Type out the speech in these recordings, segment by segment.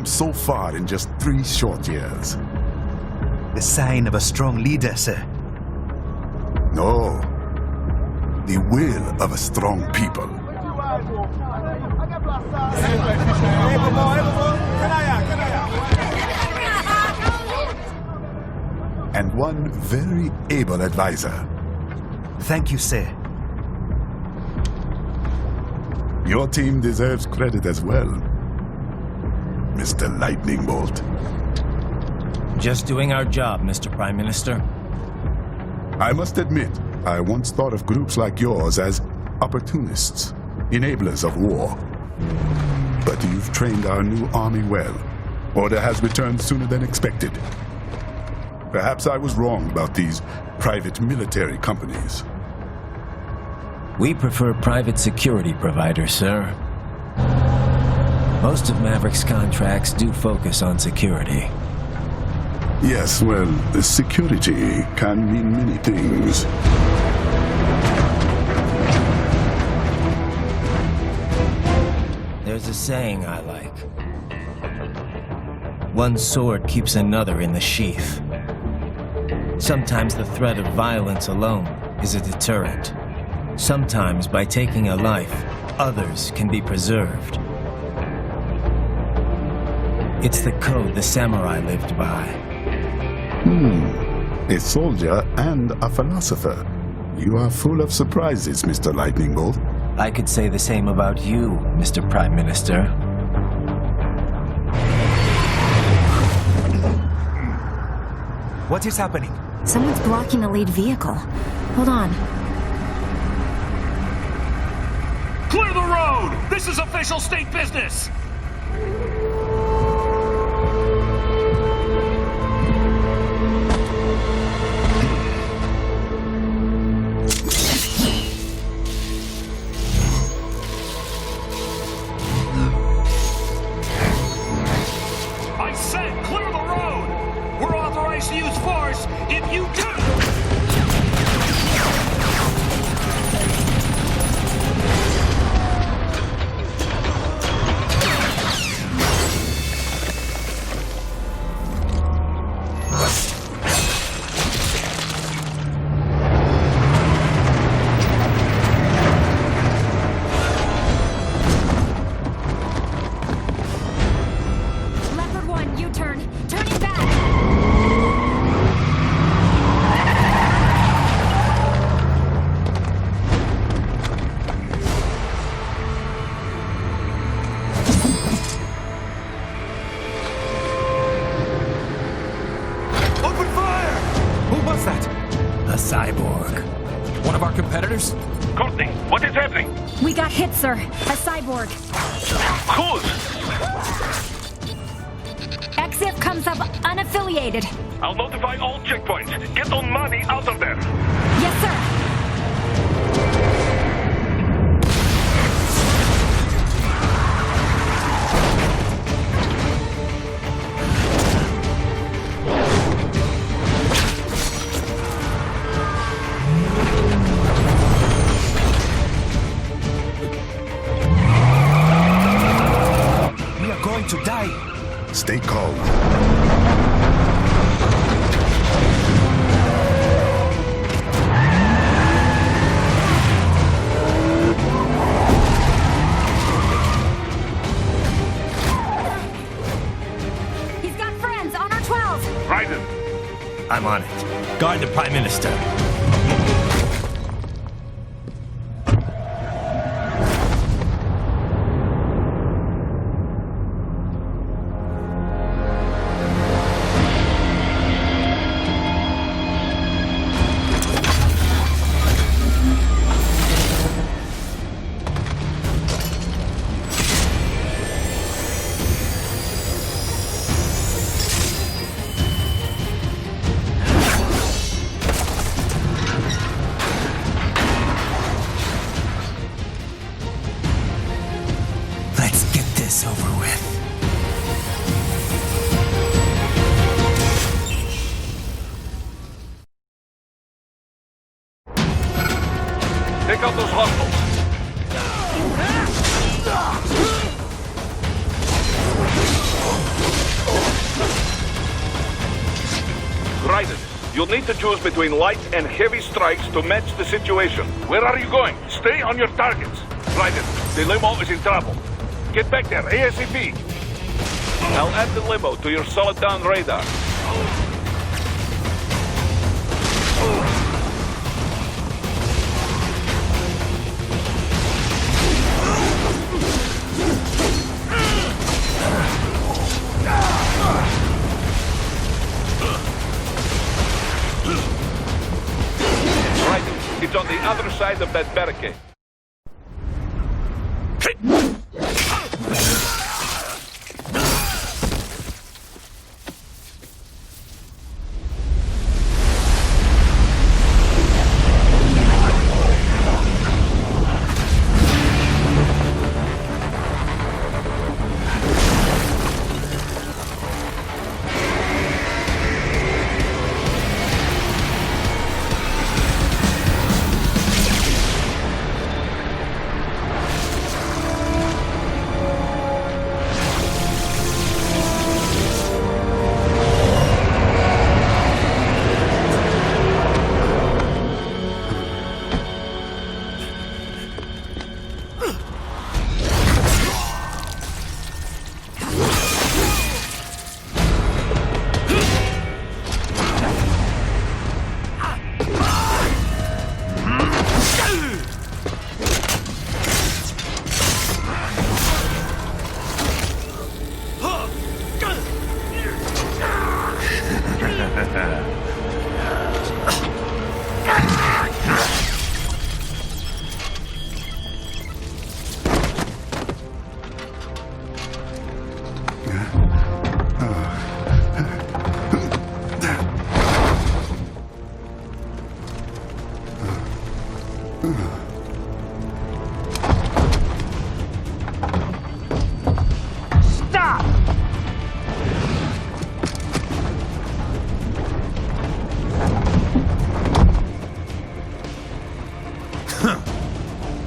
come so far in just 3 short years. The sign of a strong leader, sir. No. The will of a strong people. And one very able advisor. Thank you, sir. Your team deserves credit as well, Mr. Lightning Bolt. Just doing our job, Mr. Prime Minister. I must admit, I once thought of groups like yours as opportunists, enablers of war. But you've trained our new army well. Order has returned sooner than expected. Perhaps I was wrong about these private military companies. We prefer private security providers, sir. Most of Maverick's contracts do focus on security. Yes, well, security can mean many things. There's a saying I like. One sword keeps another in the sheath. Sometimes the threat of violence alone is a deterrent. Sometimes by taking a life, others can be preserved. It's the code the samurai lived by. A soldier and a philosopher. You are full of surprises, Mr. Lightning Bolt. I could say the same about you, Mr. Prime Minister. What is happening? Someone's blocking the lead vehicle. Hold on. Clear the road! This is official state business! I said clear the road! We're authorized to use force if you do! Leopard 1, U-turn. Turning back. Open fire! Who was that? A cyborg. One of our competitors? Courtney, what is happening? We got hit, sir. A cyborg. Whose? XF comes up unaffiliated. I'll notify all checkpoints. Get on money out of there. Yes, sir. We are going to die. Stay calm. He's got friends on our 12. Raiden, I'm on it. Guard the Prime Minister. Let's get this over with. take out those hostiles. Raiden, you'll need to choose between light and heavy strikes to match the situation. Where are you going? Stay on your targets. Raiden, the limo is in trouble. Get back there, ASAP. I'll add the limo to your solid down radar. Right, it's on the other side of that barricade.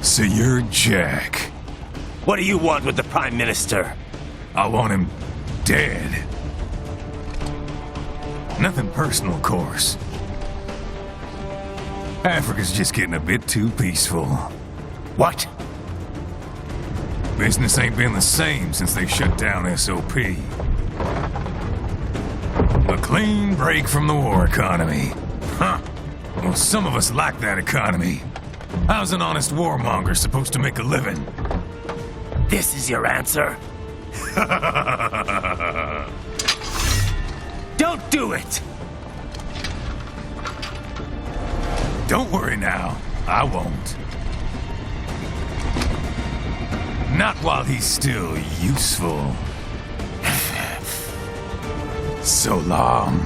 So you're Jack. What do you want with the Prime Minister? I want him dead. Nothing personal, of course. Africa's just getting a bit too peaceful. What? Business ain't been the same since they shut down SOP. A clean break from the war economy. Huh. Well, some of us like that economy. How's an honest warmonger supposed to make a living? This is your answer? Don't do it! Don't worry now. I won't. Not while he's still useful. So long.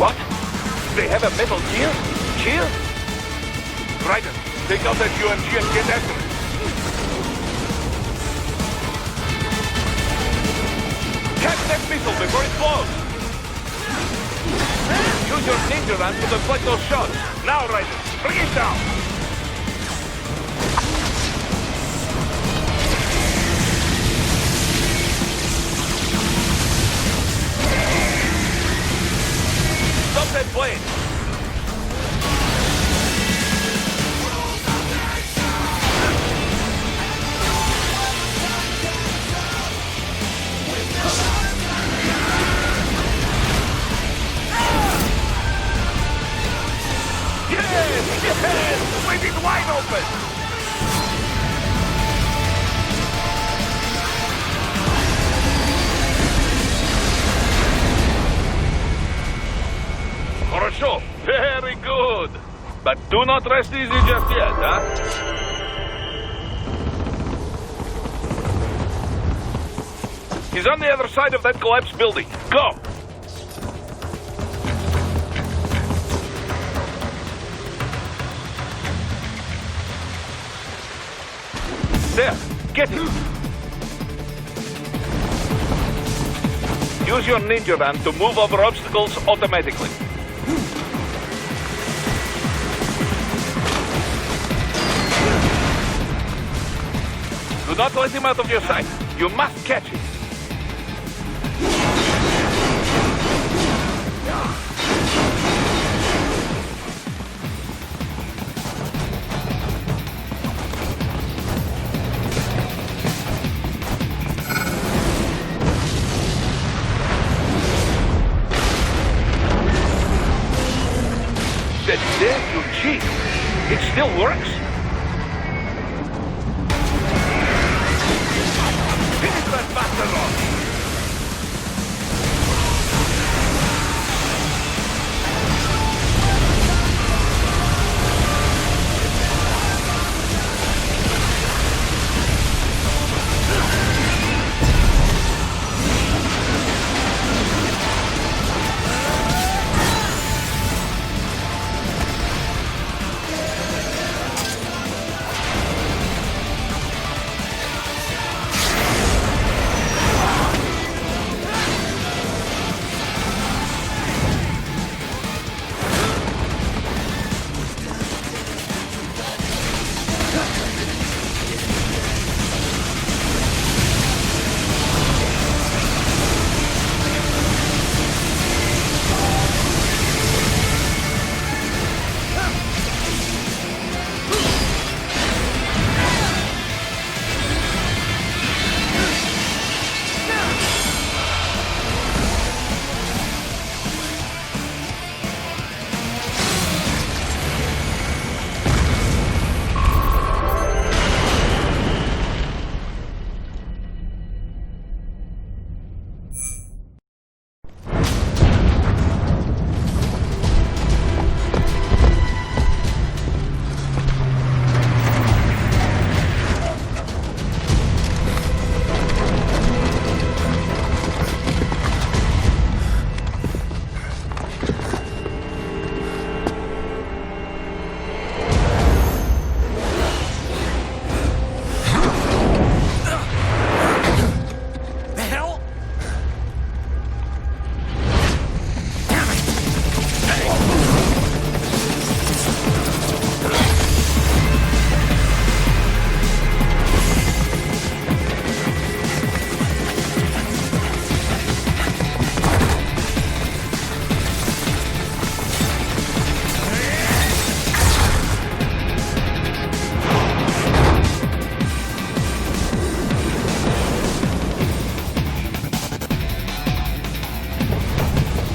What? They have a metal gear? Gear? Raiden, take out that UMG and get after it. Catch that missile before it blows! Use your ninja run to deflect those shots. Now, Raiden, bring it down! Stop that blade! Yes! Leaving wide open! Хорошо, very good. But do not rest easy just yet, huh? He's on the other side of that collapsed building. Go! There, get him! Use your ninja van to move over obstacles automatically. Do not let him out of your sight. You must catch him. Dare you cheat? It still works? Finish that bastard off!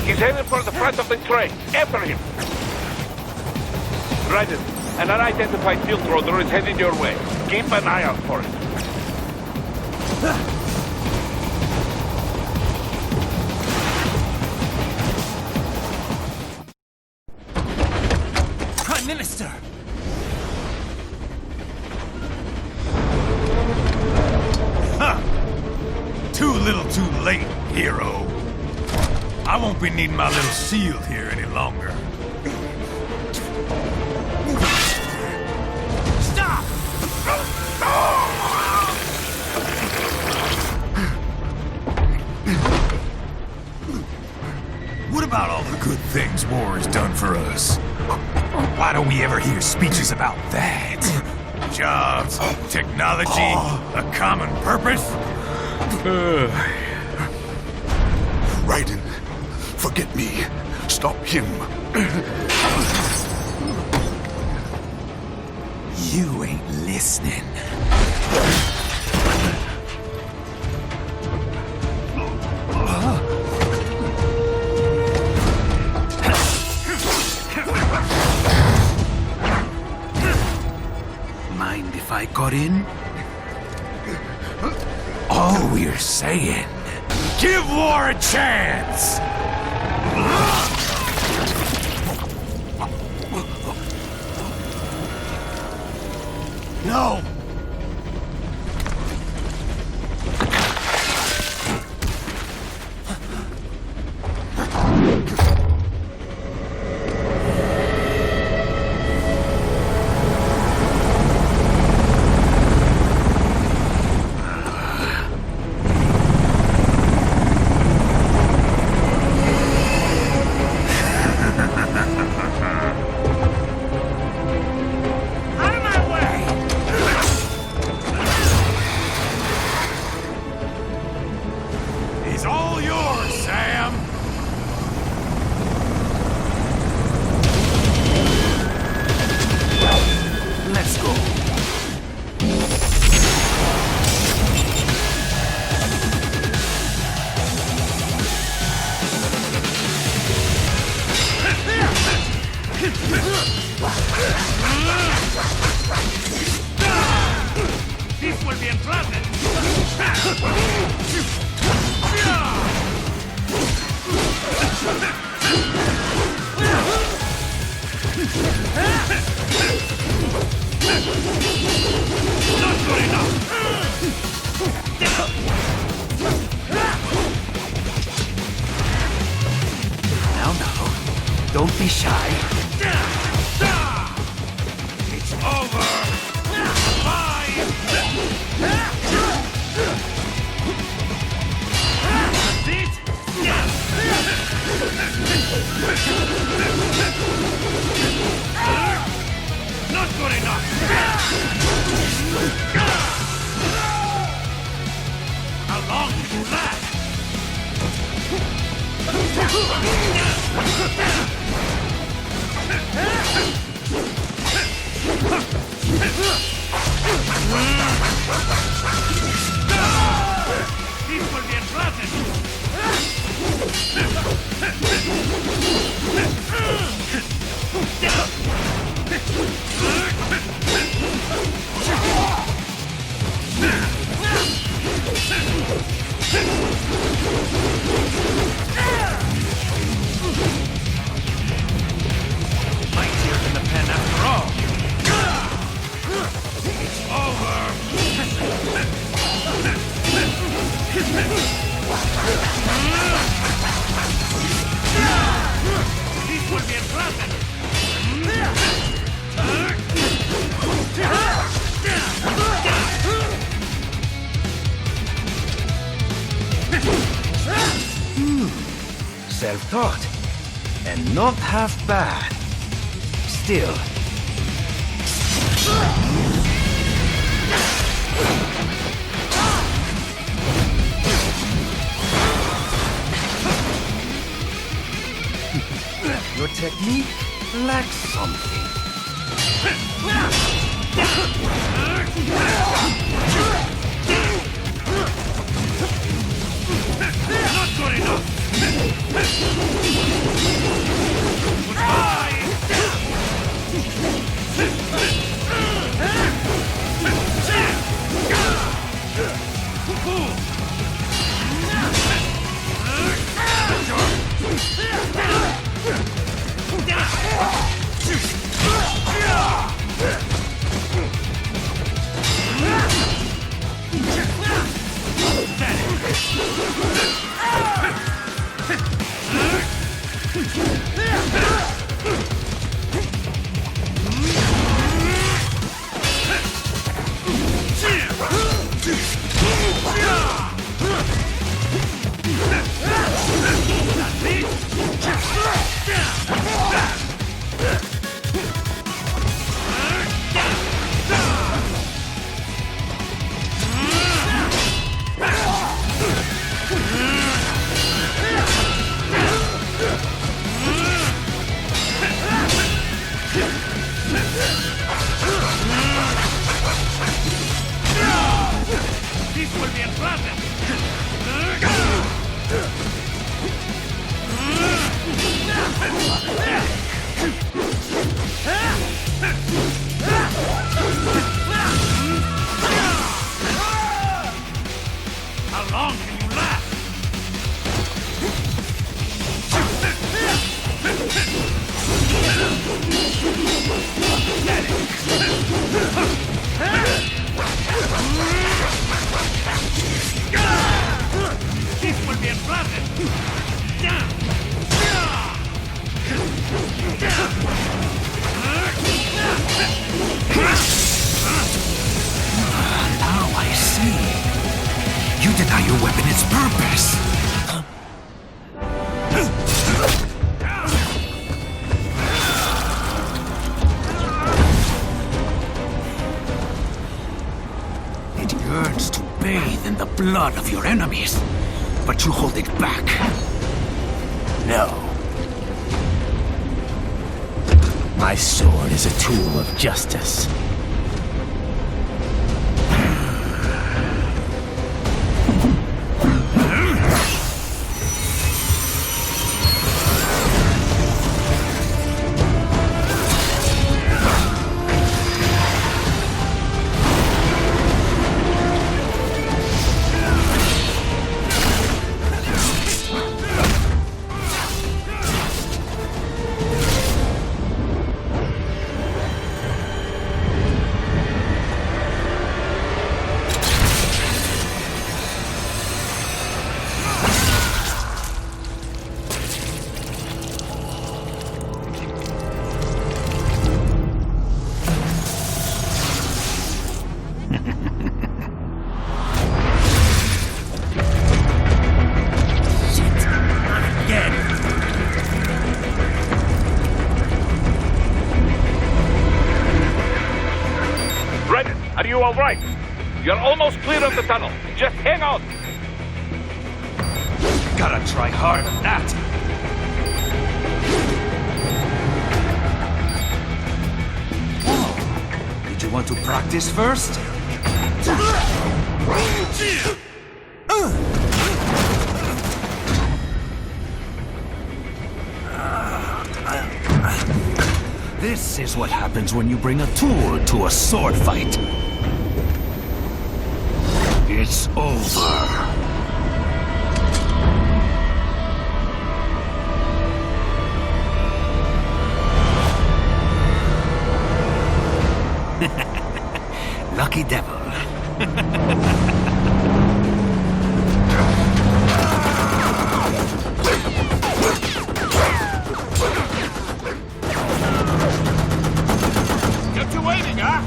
He's headed for the front of the train. After him. Raiden, an unidentified field roader is headed your way. Keep an eye out for it. Prime Minister! Too little too late, hero. I won't be needing my little shield here any longer. Stop! What about all the good things war has done for us? Why don't we ever hear speeches about that? Jobs, technology, a common purpose? Raiden, forget me. Stop him. You ain't listening. Mind if I got in? All we're saying, give war a chance! No! Don't be shy. It's over. Bye. That's it. Not good enough. How long can you last? These will be flattened. Mightier than the pen after all. It's over. These would be flattened. Self-taught. And not half bad. Still. Your technique lacks something. Not good enough. Goodbye. These will be flattened. How long can you last? This will be flattened. Now I see. You deny your weapon its purpose. It yearns to bathe in the blood of your enemies, but you hold it back. No. My sword is a tool of justice. all right. You're almost clear of the tunnel. Just hang on. Gotta try harder than that. Whoa. Did you want to practice first? This is what happens when you bring a tool to a sword fight. It's over. Lucky devil. Kept you waiting, huh?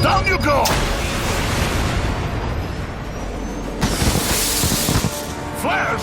Down you go! Flares!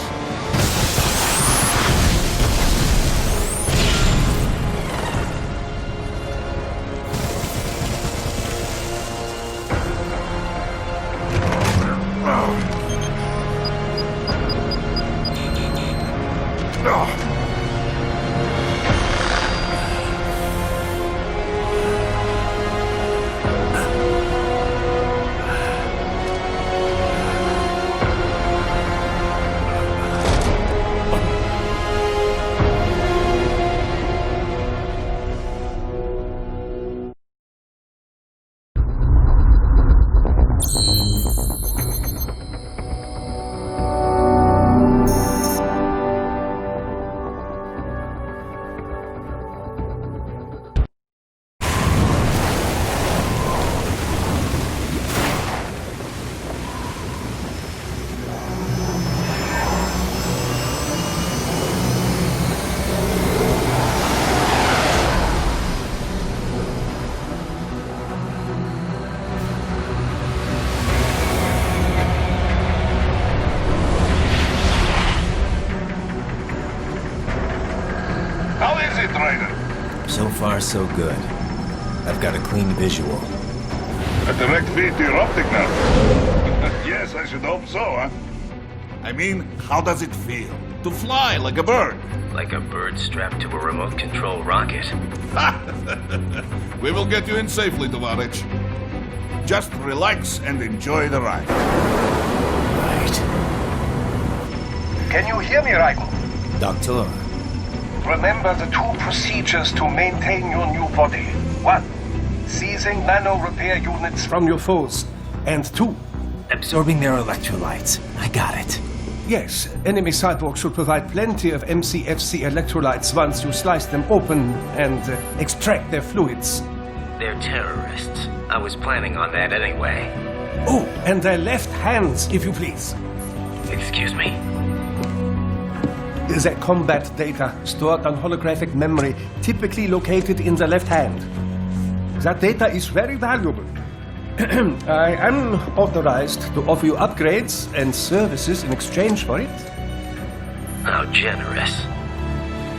How is it, Ryder? So far, so good. I've got a clean visual. A direct feed to your optic nerve. Yes, I should hope so, huh? I mean, how does it feel? To fly like a bird? Like a bird strapped to a remote control rocket. We will get you in safely, Tovarich. Just relax and enjoy the ride. Right. Can you hear me, Raiko? Doctor, Remember the two procedures to maintain your new body. 1. Seizing nano repair units from your foes. And 2. absorbing their electrolytes. I got it. Yes, enemy cyborgs should provide plenty of MCFC electrolytes once you slice them open and extract their fluids. They're terrorists. I was planning on that anyway. Oh, and their left hands, if you please. Excuse me? The combat data stored on holographic memory, typically located in the left hand. That data is very valuable. I am authorized to offer you upgrades and services in exchange for it. How generous.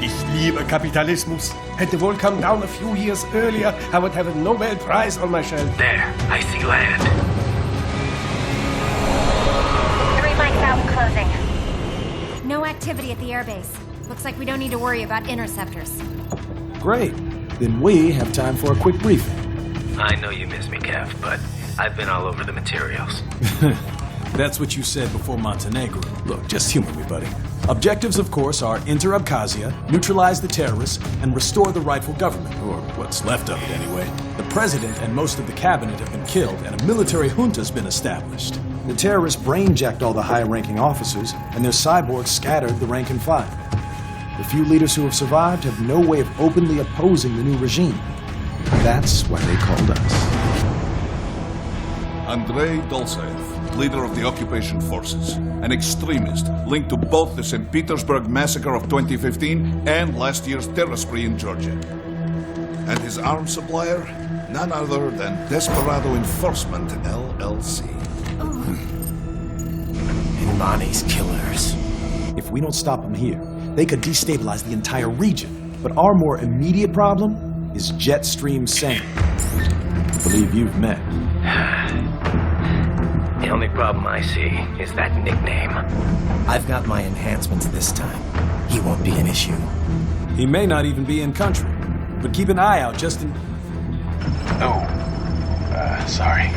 Ich liebe Kapitalismus. Had the war come down a few years earlier, I would have a Nobel Prize on my shelf. There, I see land. 3 mics out and closing. No activity at the airbase. Looks like we don't need to worry about interceptors. Great. Then we have time for a quick briefing. I know you miss me, Kev, but I've been all over the materials. That's what you said before Montenegro. Look, just humor me, buddy. Objectives, of course, are enter Abkhazia, neutralize the terrorists, and restore the rightful government, or what's left of it anyway. The president and most of the cabinet have been killed, and a military junta's been established. The terrorists brain-jacked all the high-ranking officers, and their cyborgs scattered the rank and file. The few leaders who have survived have no way of openly opposing the new regime. That's why they called us. Andrei Dolzaev, leader of the occupation forces, an extremist linked to both the St. Petersburg massacre of 2015 and last year's terror spree in Georgia. And his arms supplier, none other than Desperado Enforcement, LLC. Imani's killers. If we don't stop them here, they could destabilize the entire region. But our more immediate problem is Jetstream Sam. I believe you've met. The only problem I see is that nickname. I've got my enhancements this time. He won't be an issue. He may not even be in country, but keep an eye out just in... Oh, sorry.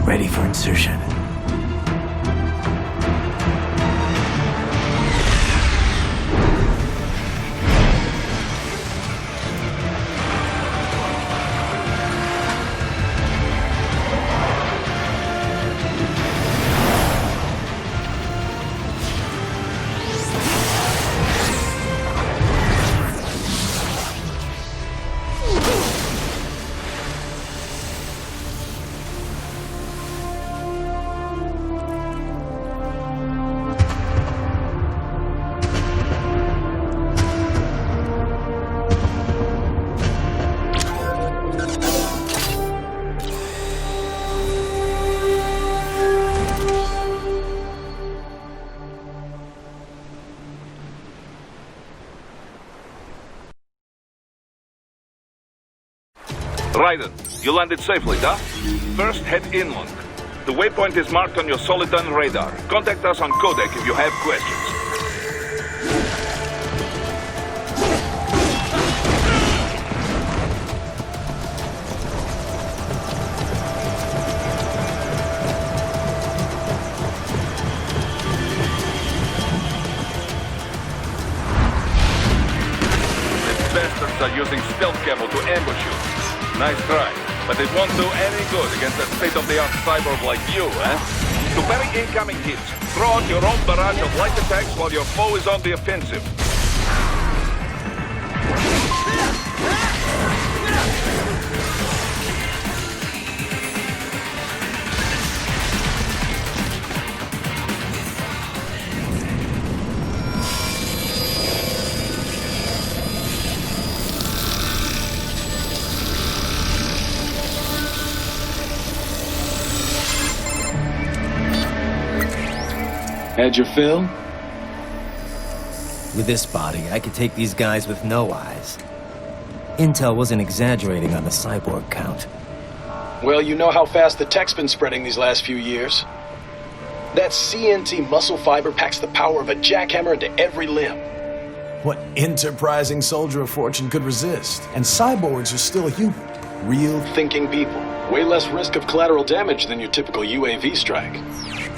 Ready for insertion. Raiden, you landed safely, huh? First, head inland. The waypoint is marked on your Soliton radar. Contact us on Codec if you have questions. These bastards are using stealth camo to ambush you. Nice try, but it won't do any good against a state-of-the-art cyborg like you, eh? To parry incoming hits, throw out your own barrage of light attacks while your foe is on the offensive. Had your fill? With this body, I could take these guys with no eyes. Intel wasn't exaggerating on the cyborg count. Well, you know how fast the tech's been spreading these last few years. That CNT muscle fiber packs the power of a jackhammer into every limb. What enterprising soldier of fortune could resist? And cyborgs are still human. Real Thinking people. Way less risk of collateral damage than your typical UAV strike.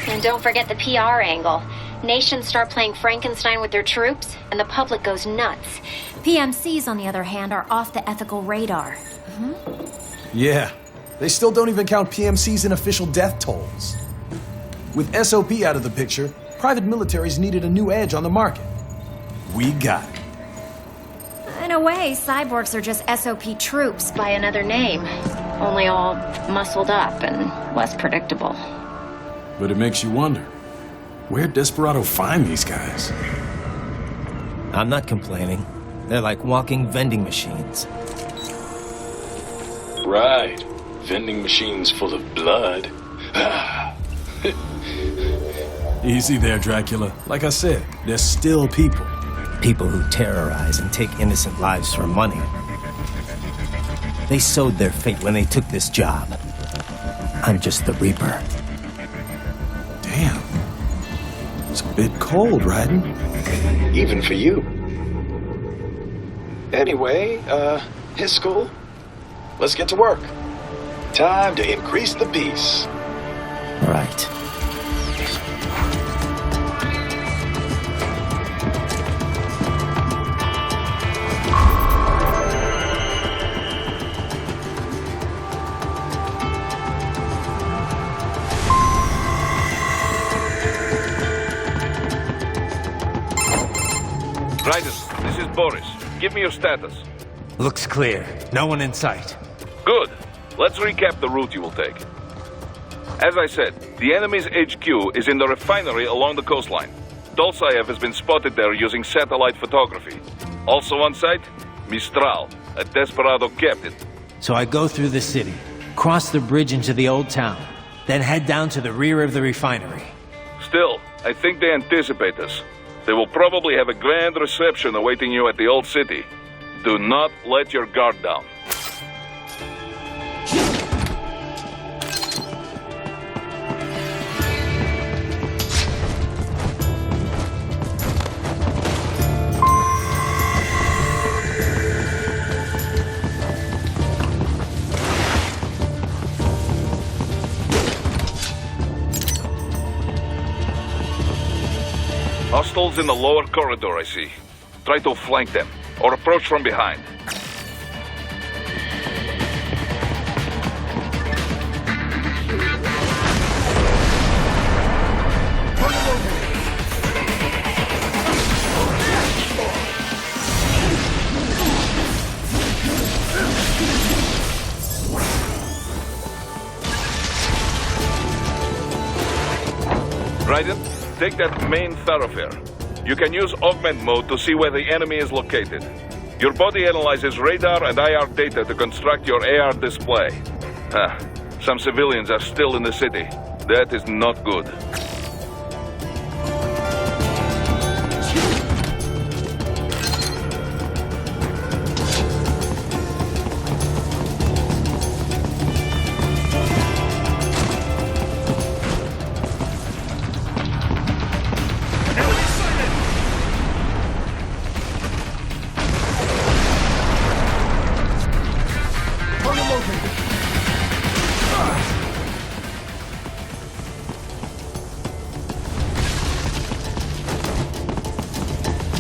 And don't forget the PR angle. Nations start playing Frankenstein with their troops, and the public goes nuts. PMCs, on the other hand, are off the ethical radar. Yeah, they still don't even count PMCs in official death tolls. With SOP out of the picture, private militaries needed a new edge on the market. We got it. In a way, cyborgs are just SOP troops by another name. Only all muscled up and less predictable. But it makes you wonder, where'd Desperado find these guys? I'm not complaining. They're like walking vending machines. Right. Vending machines full of blood. Easy there, Dracula. Like I said, they're still people. People who terrorize and take innocent lives for money. They sowed their fate when they took this job. I'm just the Reaper. Damn. It's a bit cold, Raiden. Even for you. Anyway, his school. Let's get to work. Time to increase the peace. Right. Raiden, this is Boris. Give me your status. Looks clear. No one in sight. Good. Let's recap the route you will take. As I said, the enemy's HQ is in the refinery along the coastline. Dolzaev has been spotted there using satellite photography. Also on site, Mistral, a desperado captain. So I go through the city, cross the bridge into the old town, then head down to the rear of the refinery. Still, I think they anticipate us. They will probably have a grand reception awaiting you at the old city. Do not let your guard down. Hostiles in the lower corridor, I see. Try to flank them, or approach from behind. Raiden, take that main thoroughfare. You can use augment mode to see where the enemy is located. Your body analyzes radar and IR data to construct your AR display. Some civilians are still in the city. That is not good.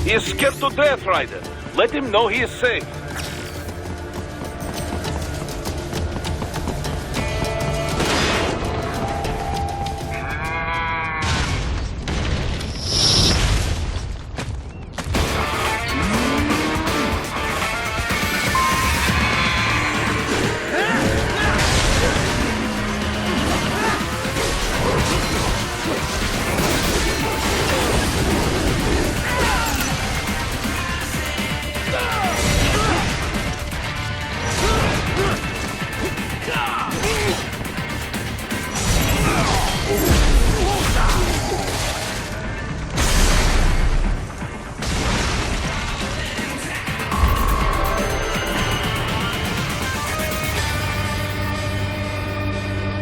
He is scared to death, Raiden. Let him know he is safe.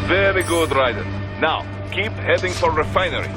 Very good, Raiden. Now, keep heading for refinery.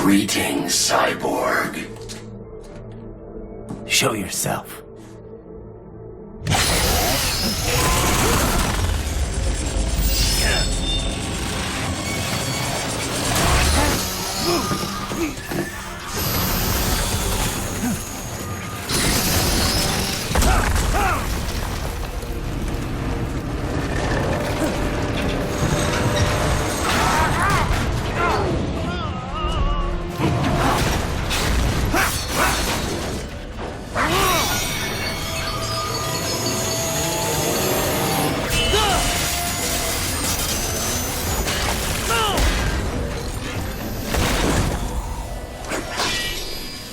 Greetings, cyborg. Show yourself.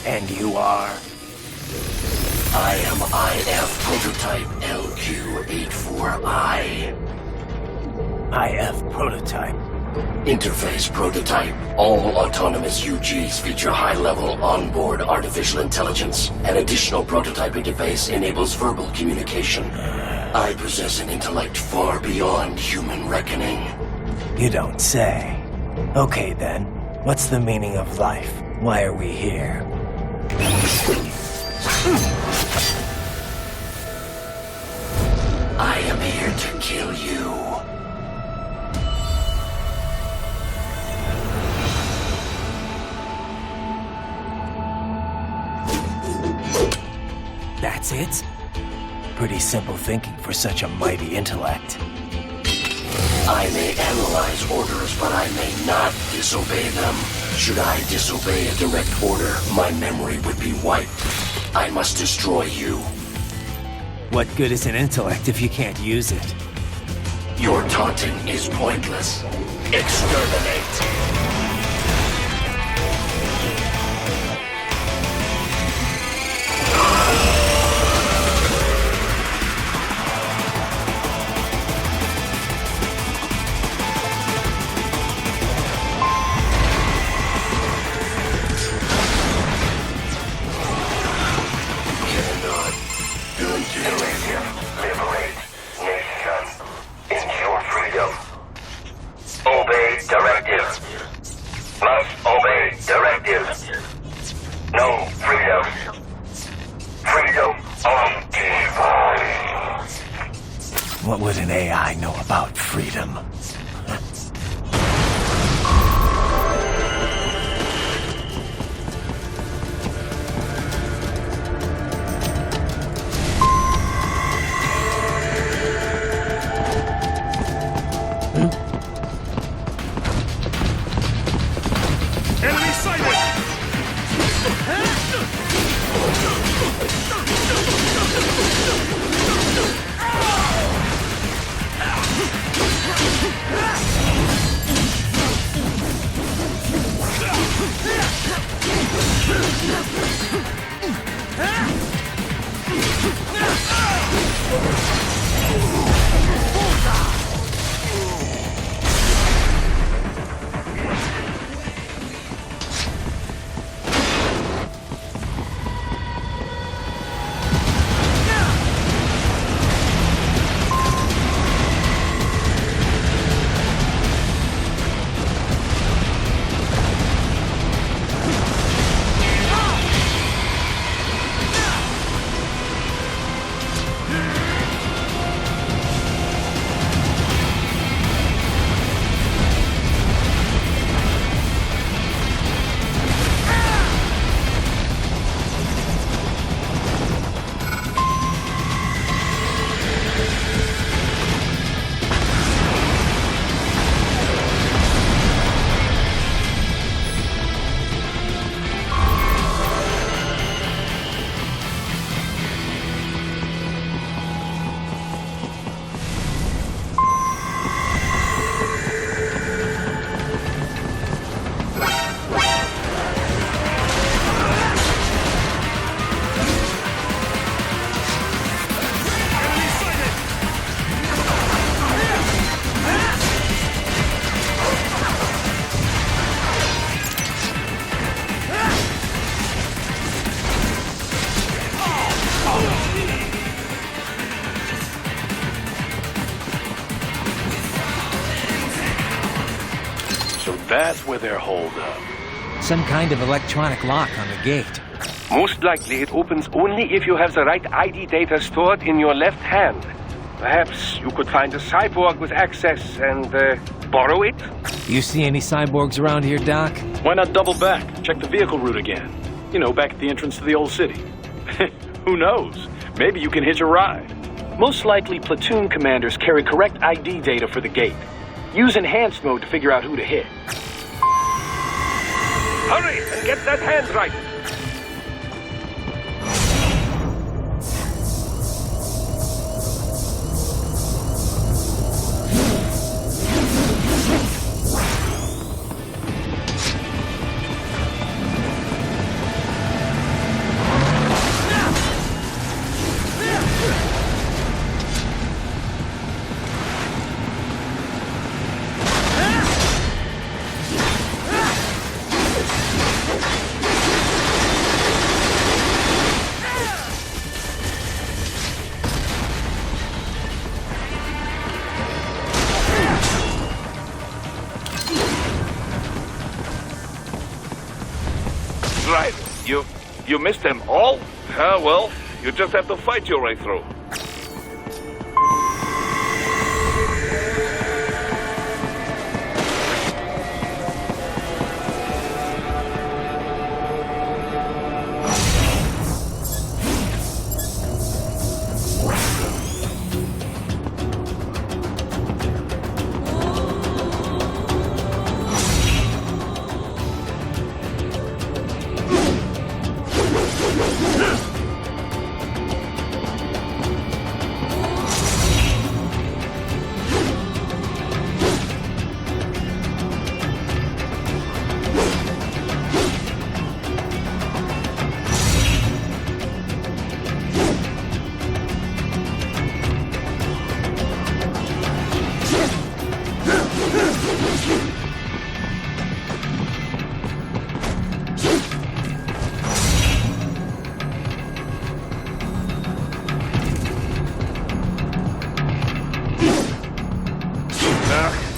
And you are? I am IF Prototype LQ84I. IF Prototype. Interface Prototype. All autonomous UGs feature high-level onboard artificial intelligence. An additional prototype interface enables verbal communication. I possess an intellect far beyond human reckoning. You don't say. Okay then, what's the meaning of life? Why are we here? I am here to kill you. That's it? Pretty simple thinking for such a mighty intellect. I may analyze orders, but I may not disobey them. Should I disobey a direct order, my memory would be wiped. I must destroy you. What good is an intellect if you can't use it? Your taunting is pointless. Exterminate. What would an AI know about freedom? Enemy sighted! That's where they're holed up. Some kind of electronic lock on the gate. Most likely it opens only if you have the right ID data stored in your left hand. Perhaps you could find a cyborg with access and borrow it? You see any cyborgs around here, Doc? Why not double back? Check the vehicle route again. You know, back at the entrance to the old city. Who knows? Maybe you can hitch a ride. Most likely, platoon commanders carry correct ID data for the gate. Use enhanced mode to figure out who to hit. Hurry and get that hand right! Right. You missed them all? Ah, well, you just have to fight your way through.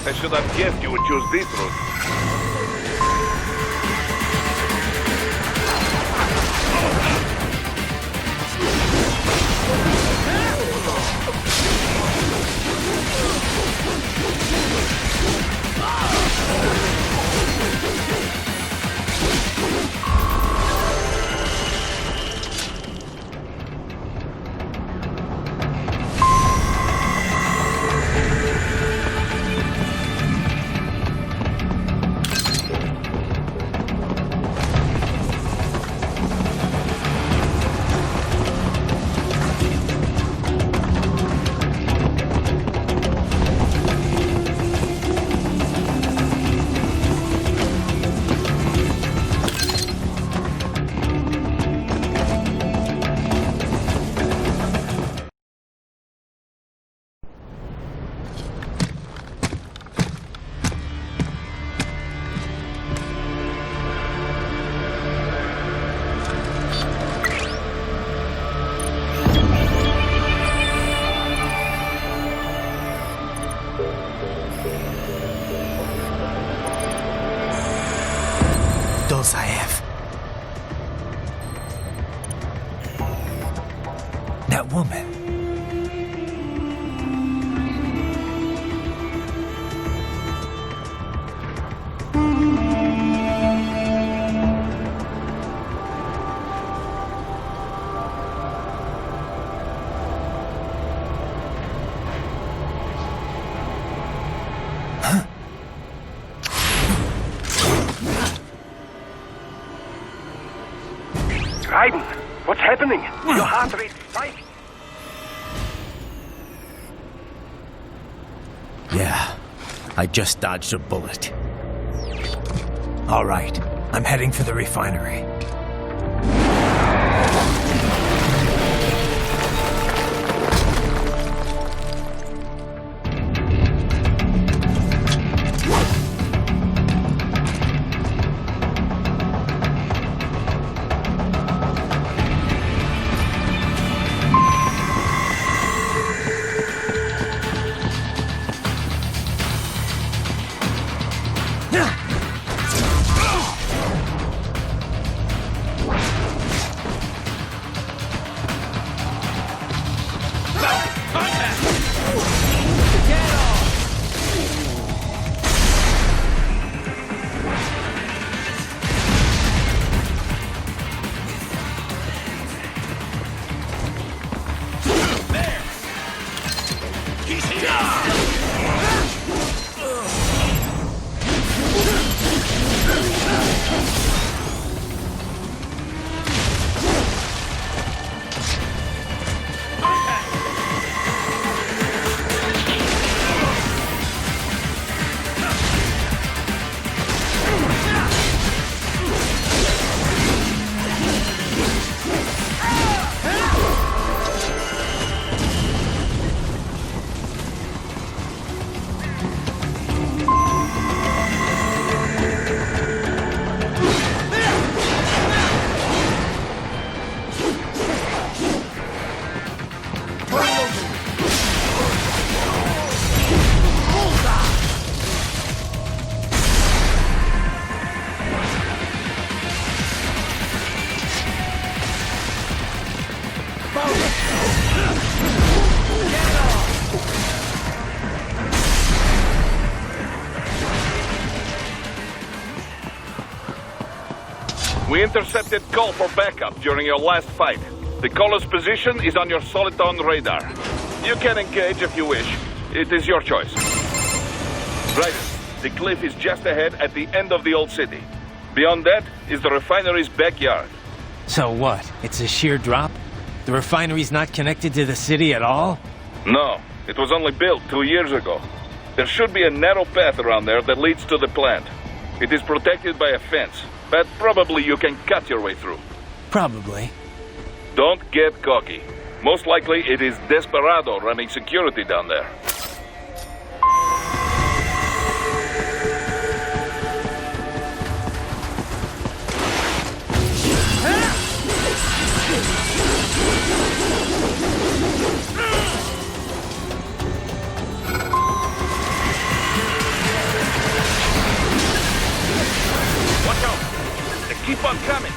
I should have guessed you would choose this route. Dolzaev. That woman. Raiden, what's happening? Your heart rate spiking. Yeah, I just dodged a bullet. All right, I'm heading for the refinery. We intercepted call for backup during your last fight. The caller's position is on your Soliton radar. You can engage if you wish. It is your choice. Right. The cliff is just ahead at the end of the old city. Beyond that is the refinery's backyard. So what? It's a sheer drop? The refinery's not connected to the city at all? No, it was only built 2 years ago. There should be a narrow path around there that leads to the plant. It is protected by a fence, but probably you can cut your way through. Probably. Don't get cocky. Most likely it is Desperado running security down there. Watch out! They keep on coming!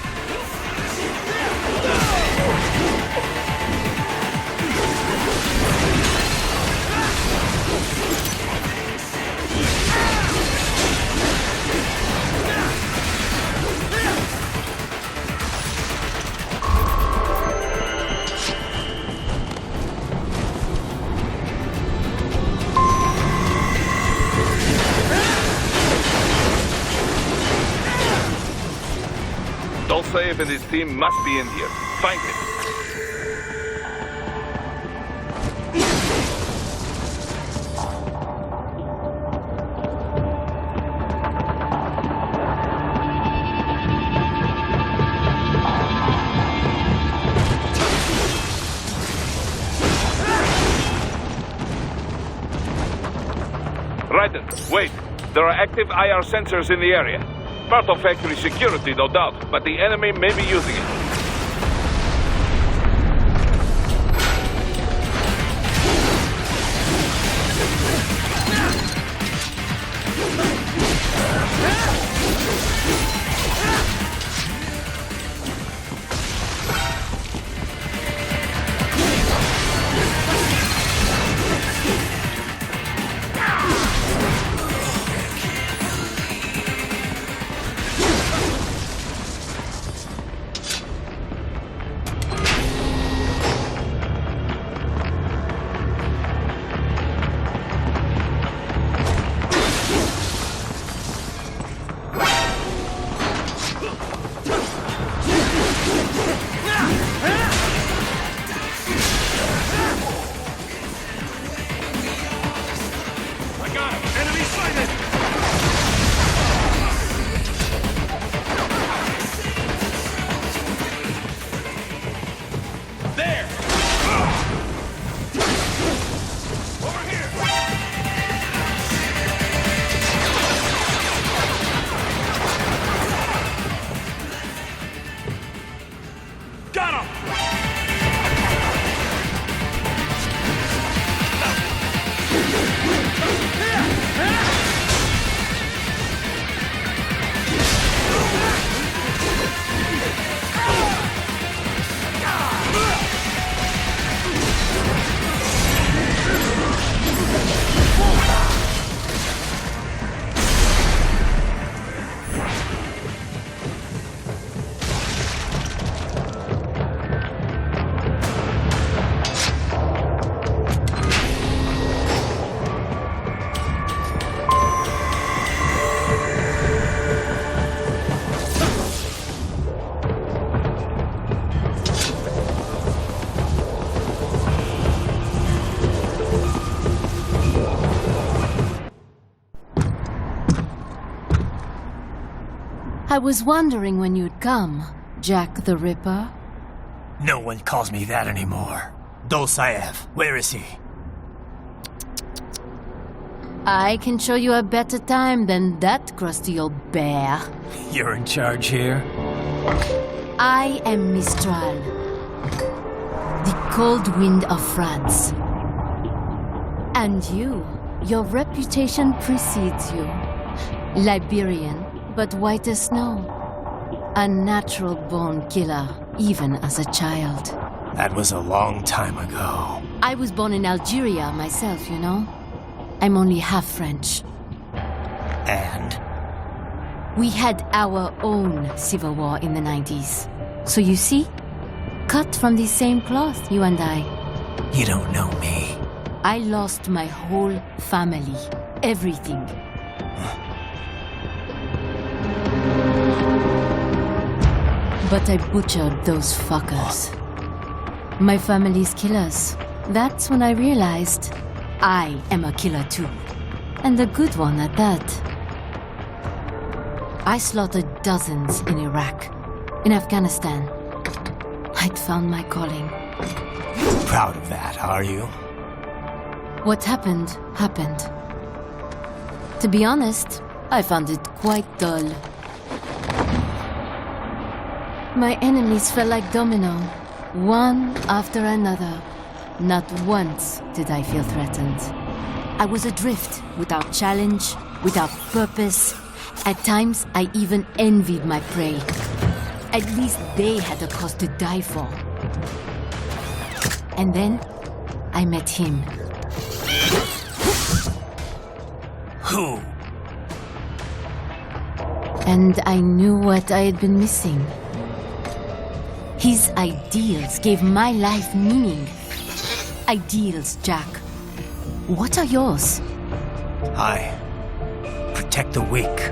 Dolcev and his team must be in here. Find him. Raiden, wait. There are active IR sensors in the area. Part of factory security, no doubt, but the enemy may be using it. I was wondering when you'd come, Jack the Ripper. No one calls me that anymore. Dolcev, where is he? I can show you a better time than that crusty old bear. You're in charge here? I am Mistral, the cold wind of France. And your reputation precedes you. Liberian, but white as snow. A natural-born killer, even as a child. That was a long time ago. I was born in Algeria myself, you know. I'm only half French. And? We had our own civil war in the 90s. So you see? Cut from the same cloth, you and I. You don't know me. I lost my whole family. Everything. But I butchered those fuckers. My family's killers. That's when I realized I am a killer too. And a good one at that. I slaughtered dozens in Iraq, in Afghanistan. I'd found my calling. Proud of that, are you? What happened, happened. To be honest, I found it quite dull. My enemies fell like domino, one after another. Not once did I feel threatened. I was adrift, without challenge, without purpose. At times, I even envied my prey. At least they had a cause to die for. And then, I met him. Who? And I knew what I had been missing. His ideals gave my life meaning. Ideals, Jack. What are yours? I protect the weak.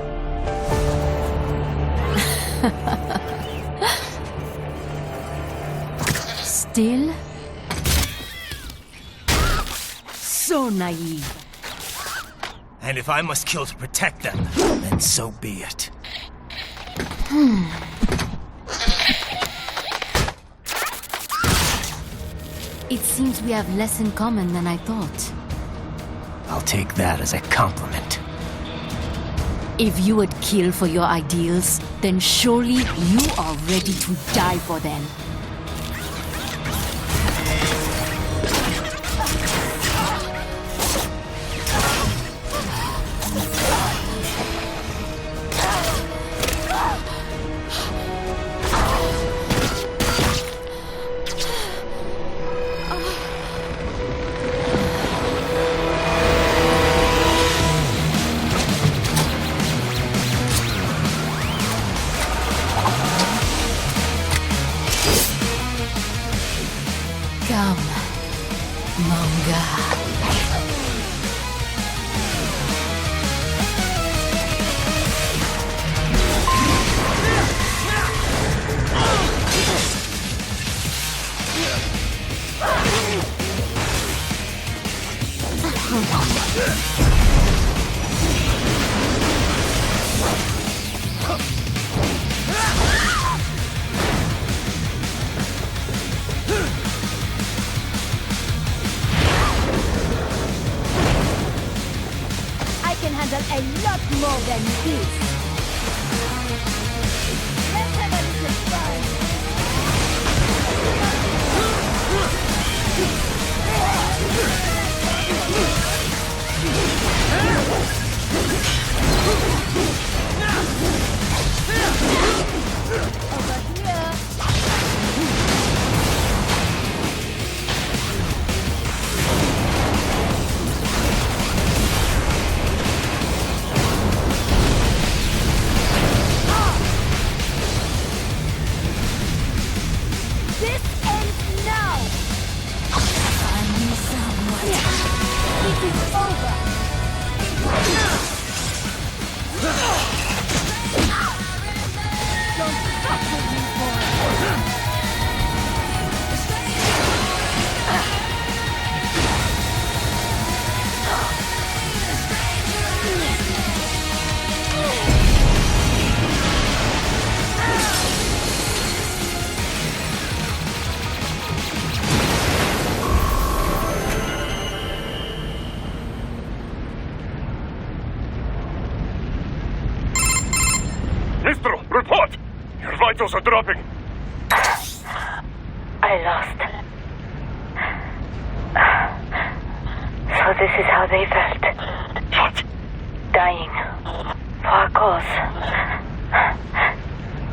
Still? So naive. And if I must kill to protect them, then so be it. It seems we have less in common than I thought. I'll take that as a compliment. If you would kill for your ideals, then surely you are ready to die for them. Come, Manga. I can handle a lot more than this. Let's have a little fun. Over here. This ends now! I knew someone. It is over! Don't fuck with me, boy! Mistro, report! Your vitals are dropping. I lost. So this is how they felt. What? Dying. For a cause.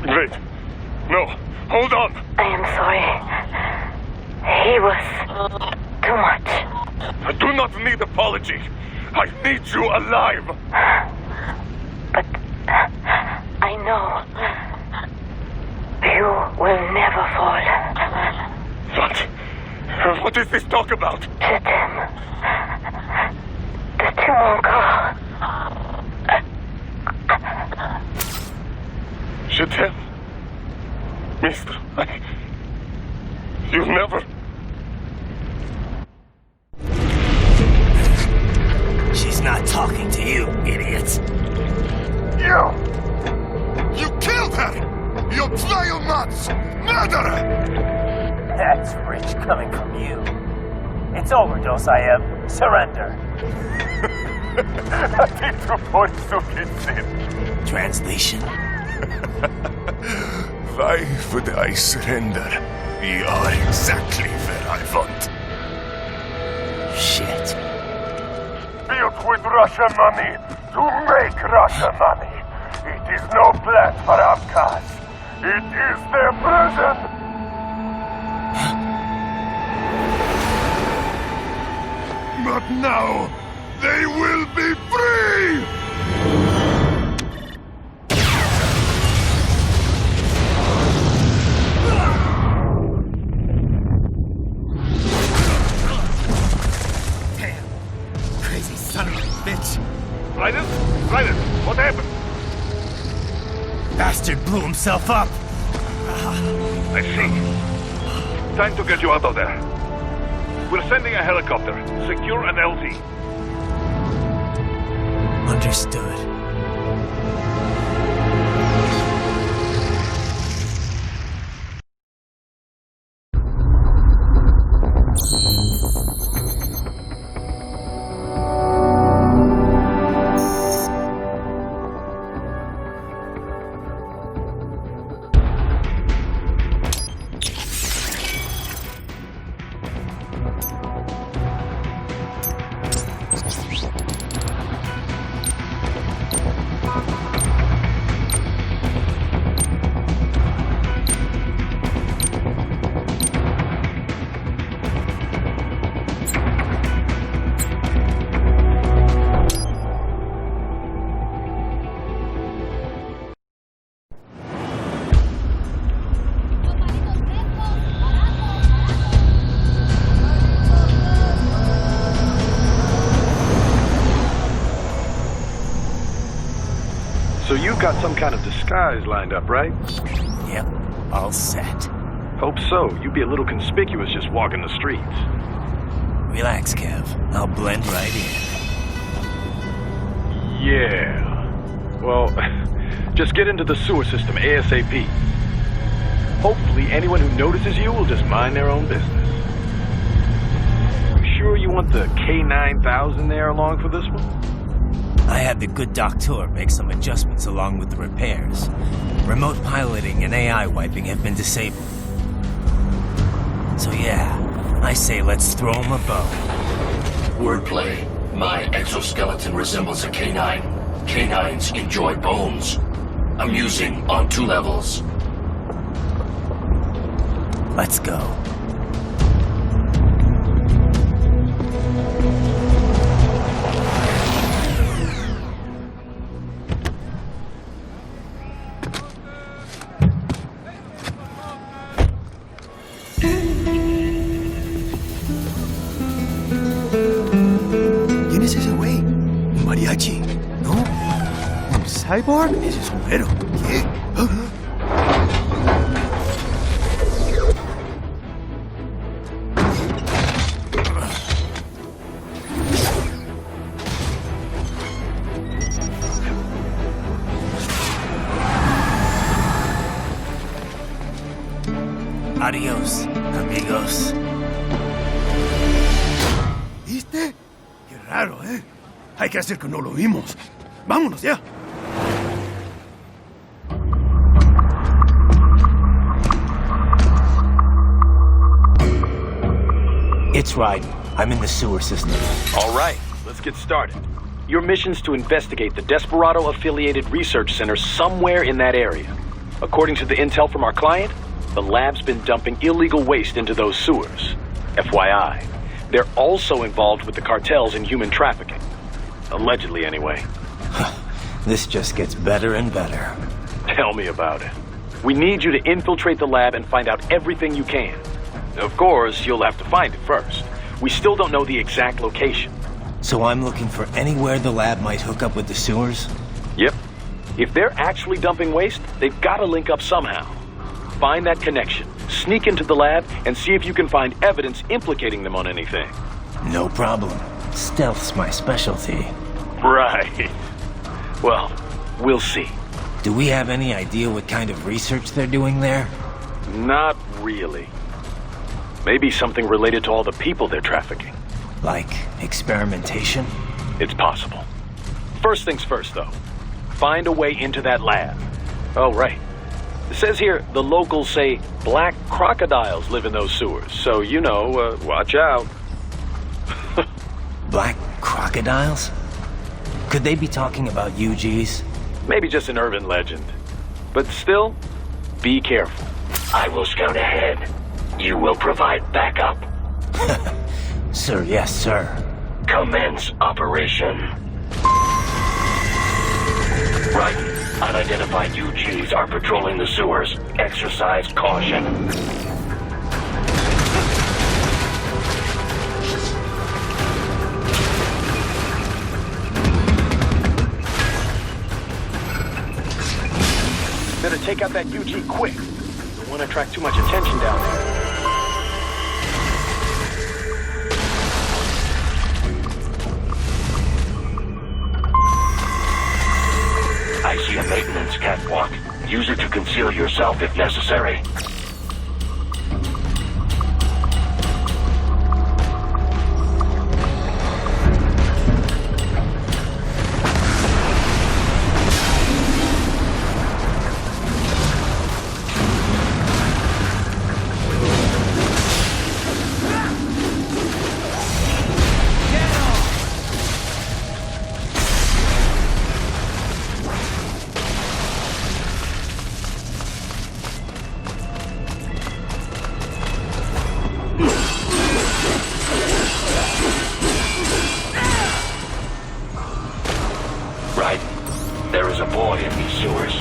Wait. No. Hold on. I am sorry. He was too much. I do not need apology. I need you alive. But fall. What is this talk about? The two won't go. Je t'aime. Mister, you never... She's not talking to you, idiots. You killed her! You vile nuts! Murderer! That's rich coming from you. It's overdose, I am. Surrender. Translation. Why would I surrender? You are exactly where I want. Shit. Built with Russian money to make Russian money. It is no plan for outcasts. It is their prison. But now, they will be free! Damn. Crazy son of a bitch. Raiden? Raiden, what happened? Bastard blew himself up. I see. Time to get you out of there. We're sending a helicopter. Secure an LZ. Understood. So you've got some kind of disguise lined up, right? Yep, all set. Hope so. You'd be a little conspicuous just walking the streets. Relax, Kev. I'll blend right in. Yeah. Well, just get into the sewer system ASAP. Hopefully anyone who notices you will just mind their own business. You sure you want the K9000 there along for this one? I had the good doctor make some adjustments along with the repairs. Remote piloting and AI wiping have been disabled. So yeah, I say let's throw him a bone. Wordplay. My exoskeleton resembles a canine. Canines enjoy bones. Amusing on 2 levels. Let's go. ¿Quién es ese güey? ¿Un mariachi? ¿No? ¿Un cyborg? Ese es un güero. ¿Qué? Adiós, amigos. ¿Viste? Qué raro, ¿eh? Hay que hacer que no lo vimos. ¡Vámonos ya! It's Raiden. I'm in the sewer system. All right, let's get started. Your mission's to investigate the Desperado-affiliated research center somewhere in that area. According to the intel from our client, the lab's been dumping illegal waste into those sewers. FYI, they're also involved with the cartels in human trafficking. Allegedly, anyway. This just gets better and better. Tell me about it. We need you to infiltrate the lab and find out everything you can. Of course, you'll have to find it first. We still don't know the exact location. So I'm looking for anywhere the lab might hook up with the sewers? Yep. If they're actually dumping waste, they've got to link up somehow. Find that connection, sneak into the lab, and see if you can find evidence implicating them on anything. No problem. Stealth's my specialty. Right. Well, we'll see. Do we have any idea what kind of research they're doing there? Not really. Maybe something related to all the people they're trafficking. Like experimentation? It's possible. First things first, though. Find a way into that lab. Oh, right. It says here the locals say black crocodiles live in those sewers, so, you know, watch out. Black crocodiles? Could they be talking about UGs? Maybe just an urban legend. But still, be careful. I will scout ahead. You will provide backup. Sir, yes, sir. Commence operation. Right. Unidentified UGs are patrolling the sewers. Exercise caution. Better take out that UG quick. Don't want to attract too much attention down there. I see a maintenance catwalk. Use it to conceal yourself if necessary. There is a boy in these sewers.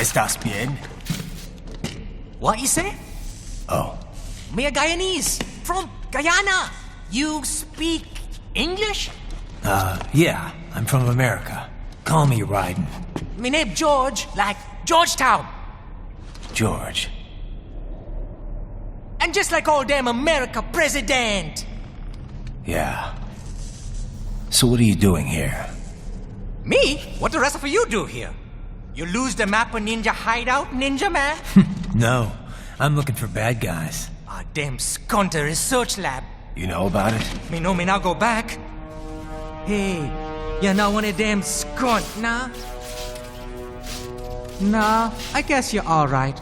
¿Estás bien? What you say? Oh. Me a Guyanese from Guyana. You speak English? Yeah. I'm from America. Call me Ryden. Me name George, like Georgetown. George. And just like all damn America president. Yeah. So what are you doing here? Me? What the rest of you do here? You lose the map of Ninja Hideout, Ninja Man? No, I'm looking for bad guys. Ah, damn skunter research lab. You know about it? Me know me now go back. Hey, you're not one of them skunt, nah? Nah, I guess you're alright.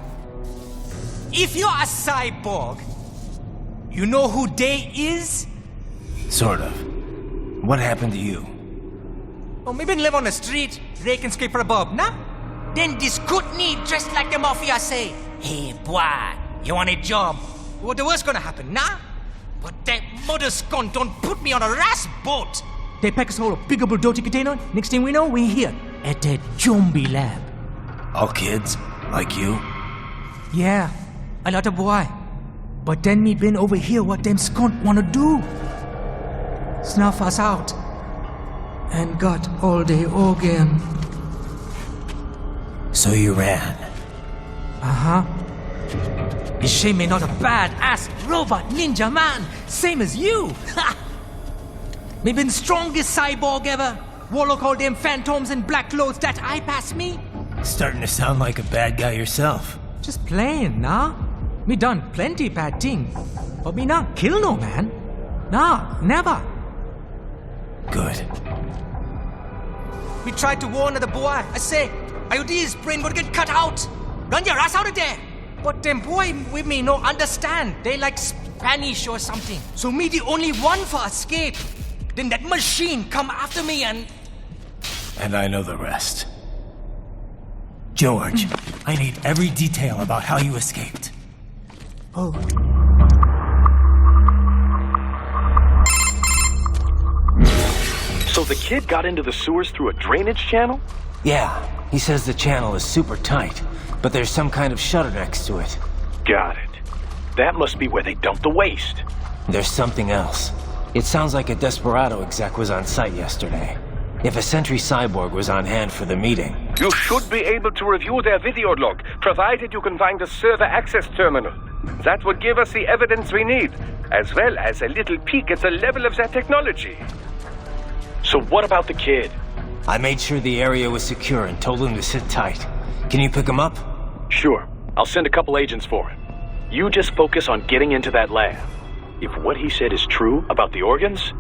If you're a cyborg, you know who they is? Sort of. What happened to you? Oh, me been live on the street, rake and scrape for a bob, nah? Then this Kootenai dressed like the mafia say, hey boy, you want a job? What the worst gonna happen, nah? But that mother scunt don't put me on a ras boat. They pack us all a big old dirty container. Next thing we know, we're here at that zombie lab. All kids? Like you? Yeah, a lot of boy. But then me been over here what them scunt wanna do. Snuff us out. And got all the organ. So you ran? Uh-huh. Is she me not a bad-ass robot ninja man, same as you? Ha! Me been strongest cyborg ever. Warlock all them phantoms in black clothes that eye pass me. Starting to sound like a bad guy yourself. Just playing, nah? Me done plenty bad thing. But me not kill no man. Nah, never. Good. We tried to warn the boy. I say, IOD's brain would get cut out. Run your ass out of there. But them boy with me no understand. They like Spanish or something. So me the only one for escape. Then that machine come after me and... And I know the rest. George, I need every detail about how you escaped. Oh. So the kid got into the sewers through a drainage channel? Yeah, he says the channel is super tight, but there's some kind of shutter next to it. Got it. That must be where they dumped the waste. There's something else. It sounds like a Desperado exec was on site yesterday. If a Sentry Cyborg was on hand for the meeting... You should be able to review their video log, provided you can find a server access terminal. That would give us the evidence we need, as well as a little peek at the level of their technology. So what about the kid? I made sure the area was secure and told him to sit tight. Can you pick him up? Sure. I'll send a couple agents for him. You just focus on getting into that lab. If what he said is true about the organs,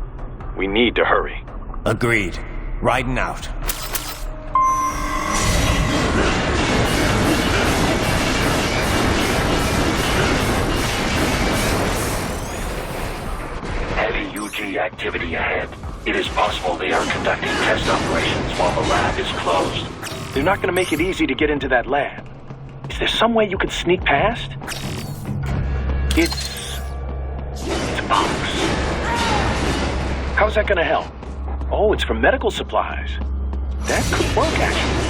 we need to hurry. Agreed. Riding out. Heavy UG activity ahead. It is possible they are conducting test operations while the lab is closed. They're not going to make it easy to get into that lab. Is there some way you can sneak past? It's a box. How's that going to help? Oh, it's for medical supplies. That could work, actually.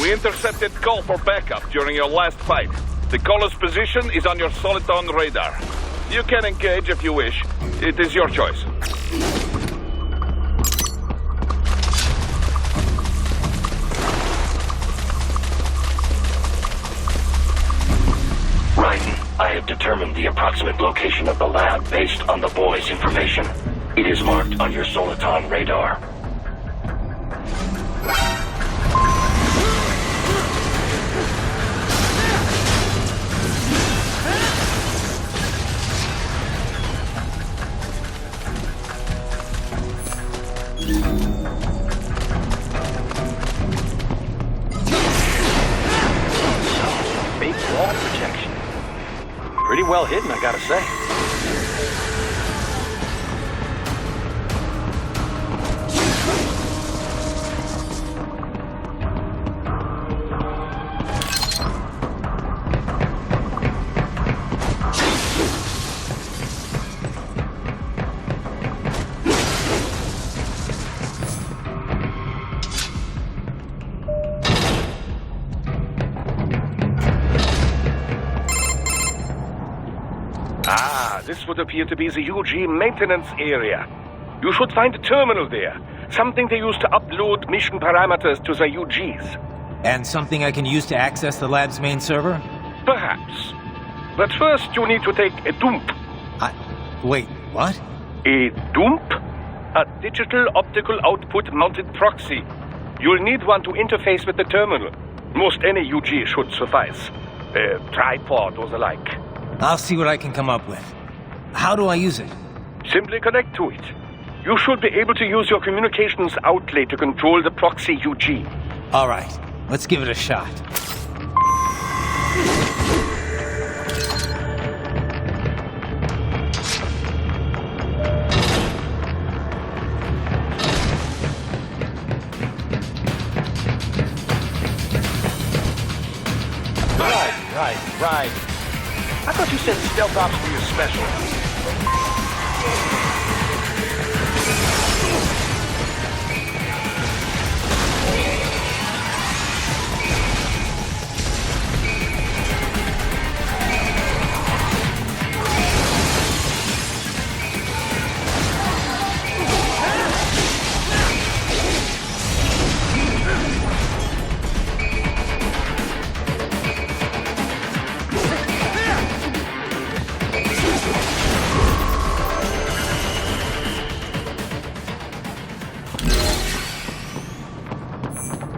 We intercepted call for backup during your last fight. The caller's position is on your Soliton radar. You can engage if you wish. It is your choice. Raiden, I have determined the approximate location of the lab based on the boy's information. It is marked on your Soliton radar. Fake wall protection. Pretty well hidden, I gotta say. Ah, this would appear to be the UG maintenance area. You should find a terminal there. Something they use to upload mission parameters to the UGs. And something I can use to access the lab's main server? Perhaps. But first you need to take a dump. Wait, what? A dump? A digital optical output mounted proxy. You'll need one to interface with the terminal. Most any UG should suffice. A tripod or the like. I'll see what I can come up with. How do I use it? Simply connect to it. You should be able to use your communications outlet to control the proxy UG. All right, let's give it a shot. Right. I thought you said stealth ops were your specialty.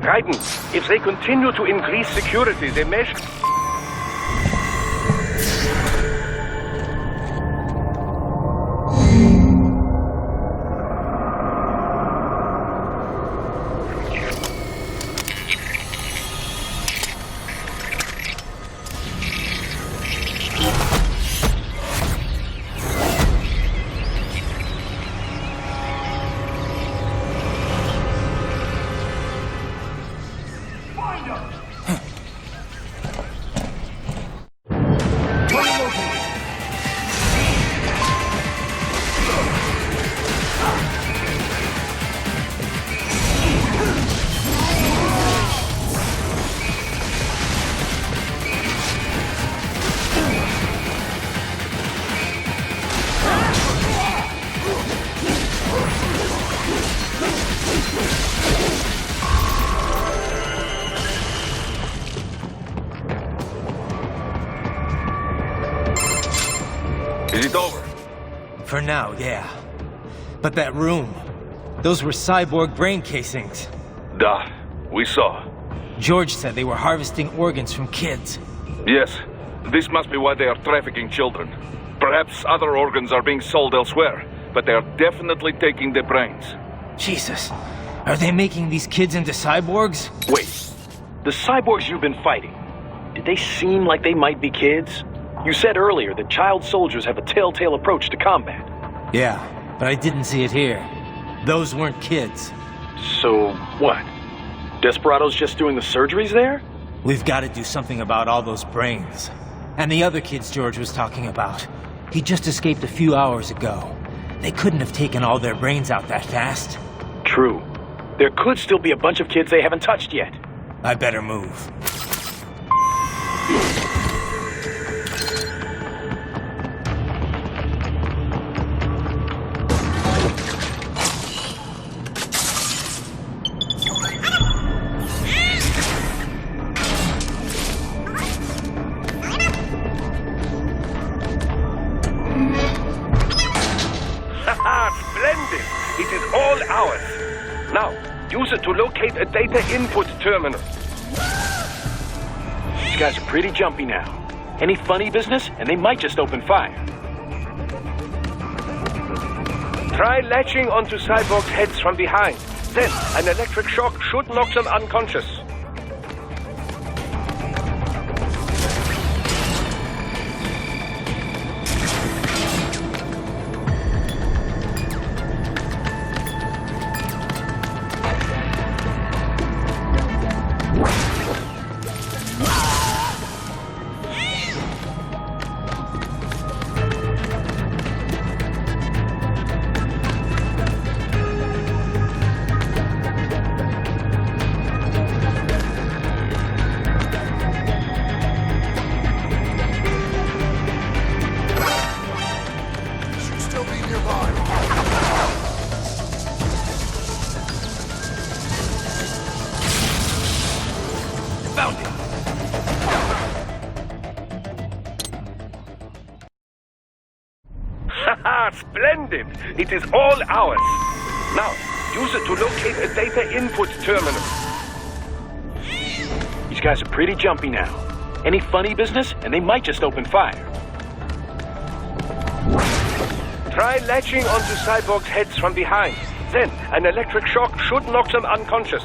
Raiden, if they continue to increase security, they may... Is it over? For now, yeah. But that room, those were cyborg brain casings. Duh, we saw. George said they were harvesting organs from kids. Yes, this must be why they are trafficking children. Perhaps other organs are being sold elsewhere, but they are definitely taking the brains. Jesus, are they making these kids into cyborgs? Wait, the cyborgs you've been fighting, did they seem like they might be kids? You said earlier that child soldiers have a telltale approach to combat. Yeah, but I didn't see it here. Those weren't kids. So, what? Desperados just doing the surgeries there? We've got to do something about all those brains. And the other kids George was talking about. He just escaped a few hours ago. They couldn't have taken all their brains out that fast. True. There could still be a bunch of kids they haven't touched yet. I better move. Splendid! It is all ours. Now, use it to locate a data input terminal. These guys are pretty jumpy now. Any funny business, and they might just open fire. Try latching onto cyborgs' heads from behind. Then, an electric shock should knock them unconscious. Splendid! It is all ours. Now, use it to locate a data input terminal. These guys are pretty jumpy now. Any funny business, and they might just open fire. Try latching onto Cyborg's heads from behind. Then, an electric shock should knock them unconscious.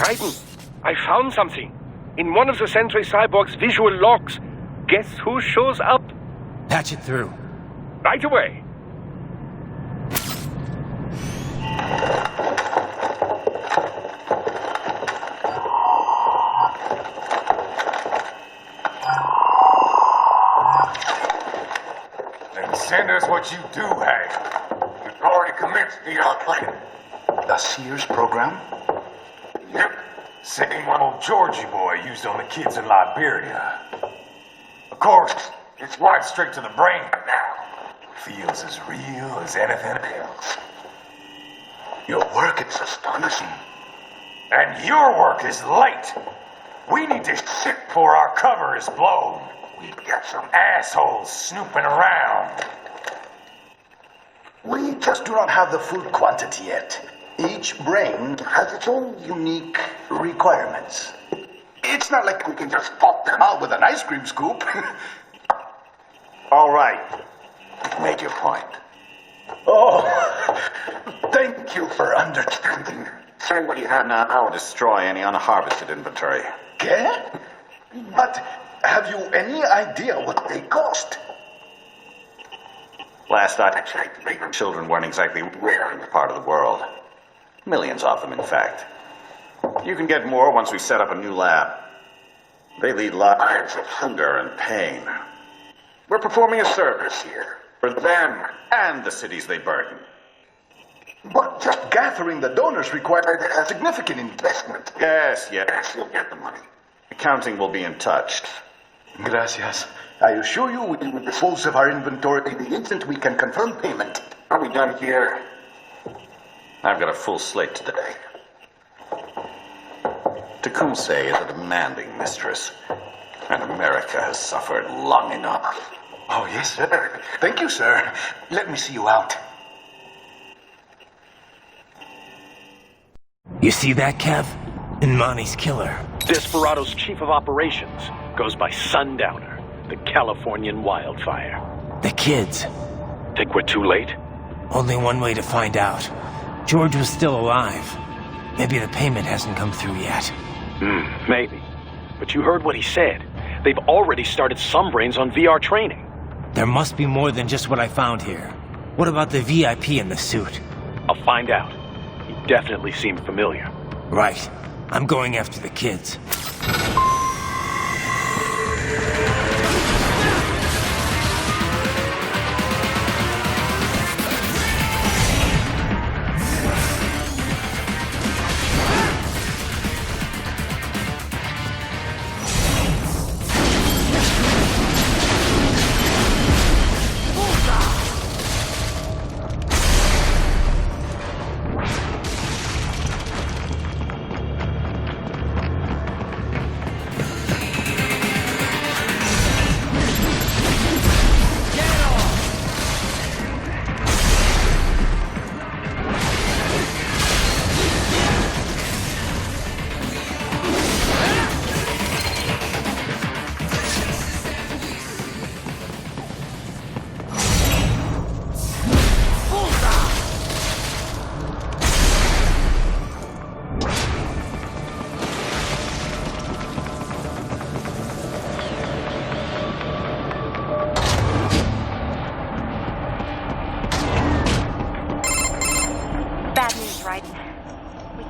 Titan, I found something. In one of the Sentry Cyborg's visual logs. Guess who shows up? Patch it through. Right away. Then send us what you do have. You've already commenced the outplan. The Sears program? Yep. Same one old Georgie boy used on the kids in Liberia. Of course, it's wired straight to the brain now. Feels as real as anything else. Your work is astonishing. And your work is late. We need to shit before our cover is blown. We've got some assholes snooping around. We just do not have the full quantity yet. Each brain has its own unique requirements. It's not like we can just pop them out with an ice cream scoop. All right. Make your point. Oh, thank you for understanding. Send what you have now. I'll destroy any unharvested inventory. Okay? But have you any idea what they cost? Last I checked, children weren't exactly rare in the part of the world. Millions of them, in fact. You can get more once we set up a new lab. They lead lives of hunger and pain. We're performing a service here for them and the cities they burden. But just gathering the donors required a significant investment. Yes, you'll get the money. Accounting will be in touch. Gracias. I assure you we will dispose of our inventory the instant we can confirm payment. Are we done here? I've got a full slate today. Tecumseh is a demanding mistress, and America has suffered long enough. Oh, yes, sir. Thank you, sir. Let me see you out. You see that, Kev? Inmani's killer. Desperado's chief of operations goes by Sundowner, the Californian wildfire. The kids. Think we're too late? Only one way to find out. George was still alive. Maybe the payment hasn't come through yet. Maybe. But you heard what he said. They've already started some brains on VR training. There must be more than just what I found here. What about the VIP in the suit? I'll find out. He definitely seemed familiar. Right. I'm going after the kids.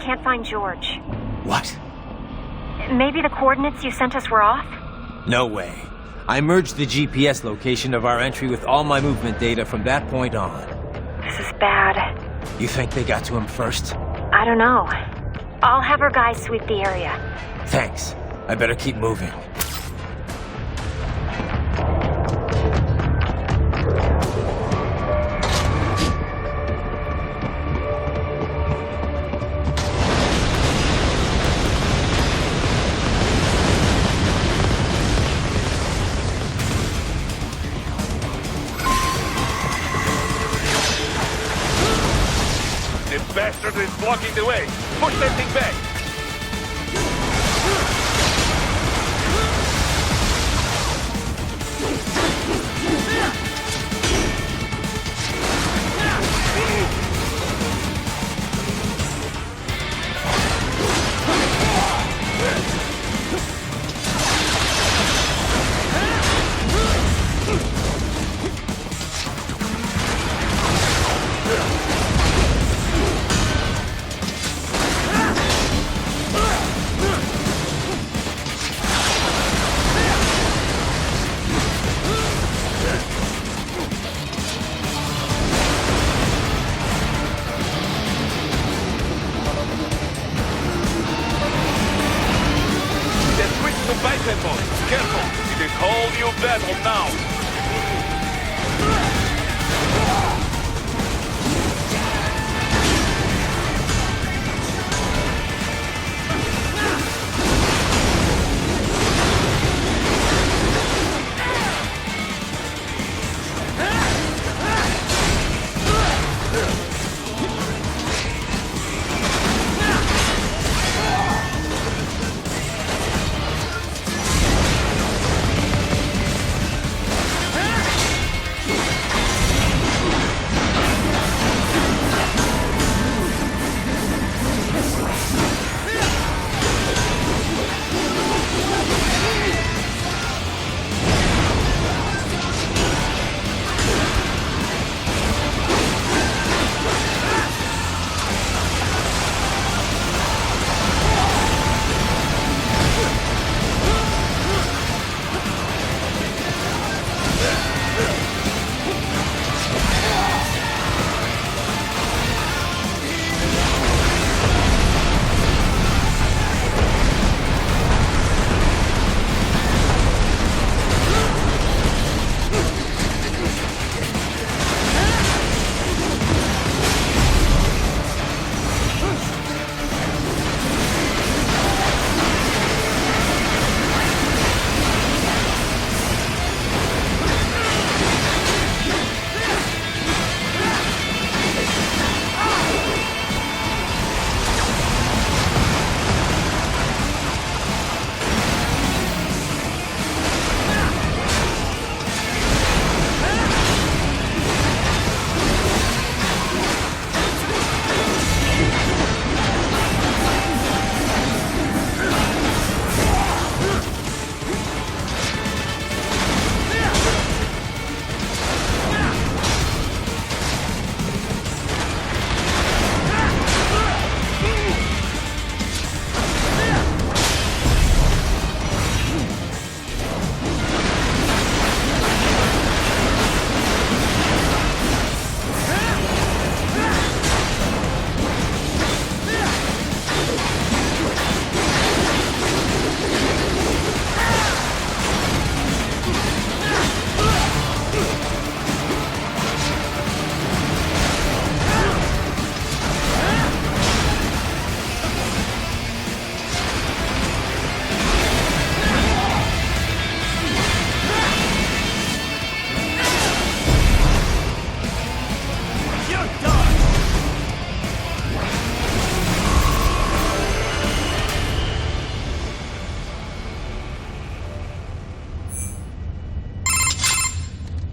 Can't find George. What? Maybe the coordinates you sent us were off? No way. I merged the GPS location of our entry with all my movement data from that point on. This is bad. You think they got to him first? I don't know. I'll have our guys sweep the area. Thanks. I better keep moving. Bastard is blocking the way. Push that thing back.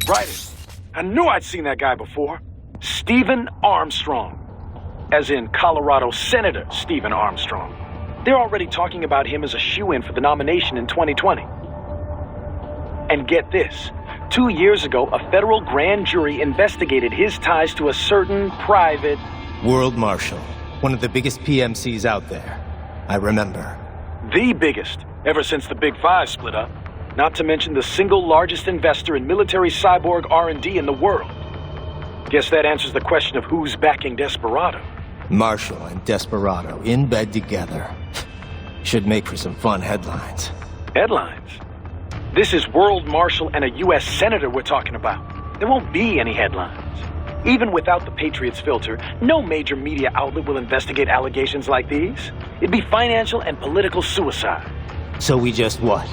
Right. I knew I'd seen that guy before. Stephen Armstrong. As in Colorado Senator Stephen Armstrong. They're already talking about him as a shoo-in for the nomination in 2020. And get this. 2 years ago, a federal grand jury investigated his ties to a certain private... World Marshal. One of the biggest PMCs out there. I remember. The biggest, ever since the Big Five split up. Not to mention the single largest investor in military cyborg R&D in the world. Guess that answers the question of who's backing Desperado. Marshall and Desperado in bed together. Should make for some fun headlines. Headlines? This is World Marshal and a U.S. Senator we're talking about. There won't be any headlines. Even without the Patriots filter, no major media outlet will investigate allegations like these. It'd be financial and political suicide. So we just what?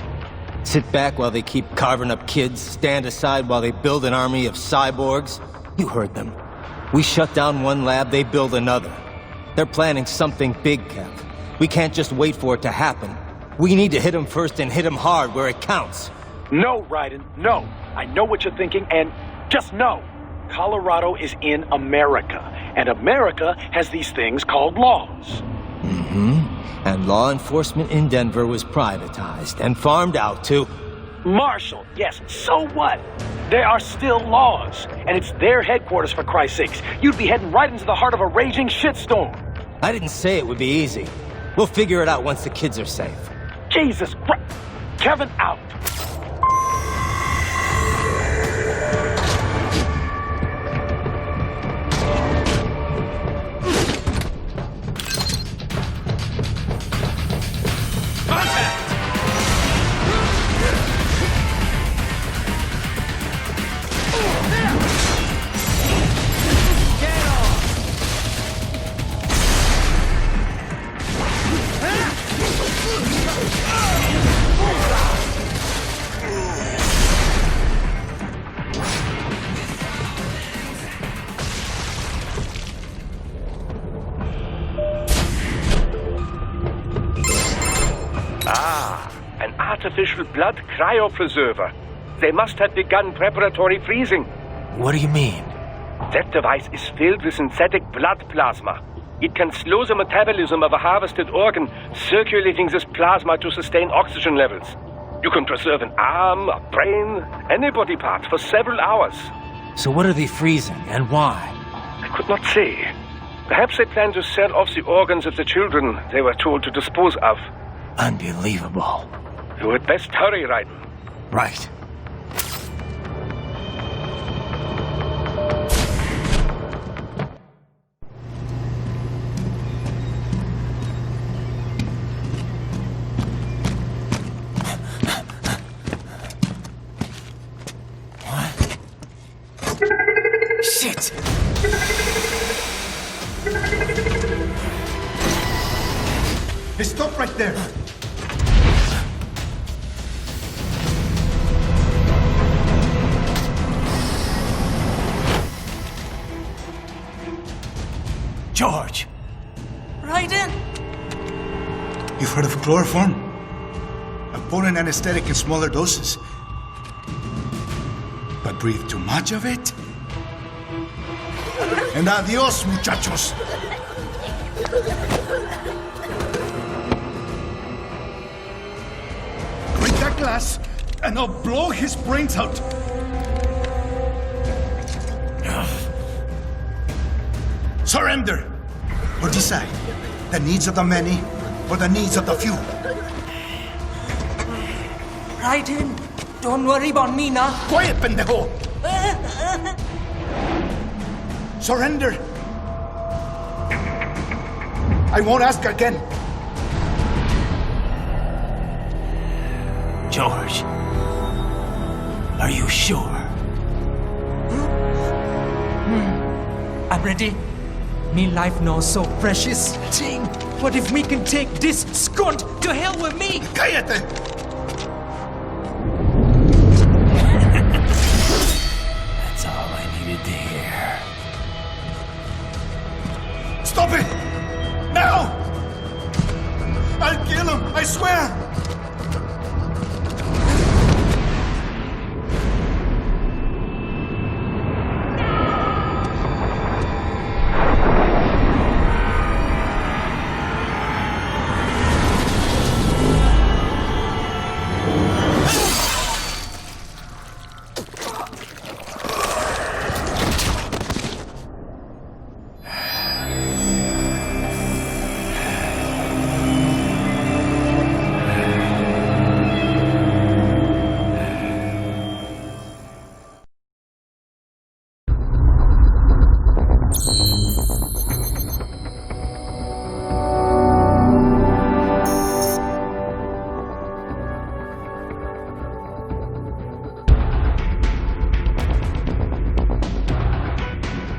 Sit back while they keep carving up kids, stand aside while they build an army of cyborgs? You heard them. We shut down one lab, they build another. They're planning something big, Kev. We can't just wait for it to happen. We need to hit them first and hit them hard where it counts. No, Raiden, no. I know what you're thinking, and just know. Colorado is in America, and America has these things called laws. Mm-hmm. And law enforcement in Denver was privatized and farmed out to... Marshall, yes, so what? There are still laws, and it's their headquarters, for Christ's sakes. You'd be heading right into the heart of a raging shitstorm. I didn't say it would be easy. We'll figure it out once the kids are safe. Jesus Christ. Kevin out. Artificial blood cryopreserver. They must have begun preparatory freezing. What do you mean? That device is filled with synthetic blood plasma. It can slow the metabolism of a harvested organ, circulating this plasma to sustain oxygen levels. You can preserve an arm, a brain, any body part for several hours. So what are they freezing, and why? I could not say. Perhaps they plan to sell off the organs of the children they were told to dispose of. Unbelievable. You had best hurry, Raiden. Right. What? Shit! Hey, stop right there! George! Raiden! You've heard of chloroform? A potent anesthetic in smaller doses. But breathe too much of it? And adios, muchachos! Break that glass, and I'll blow his brains out! Surrender! Or decide the needs of the many or the needs of the few. Raiden, don't worry about me now. Quiet, pendejo! Surrender! I won't ask again. George, are you sure? I'm ready. Me life now so precious. Ting, what if we can take this skunt to hell with me? Cállate!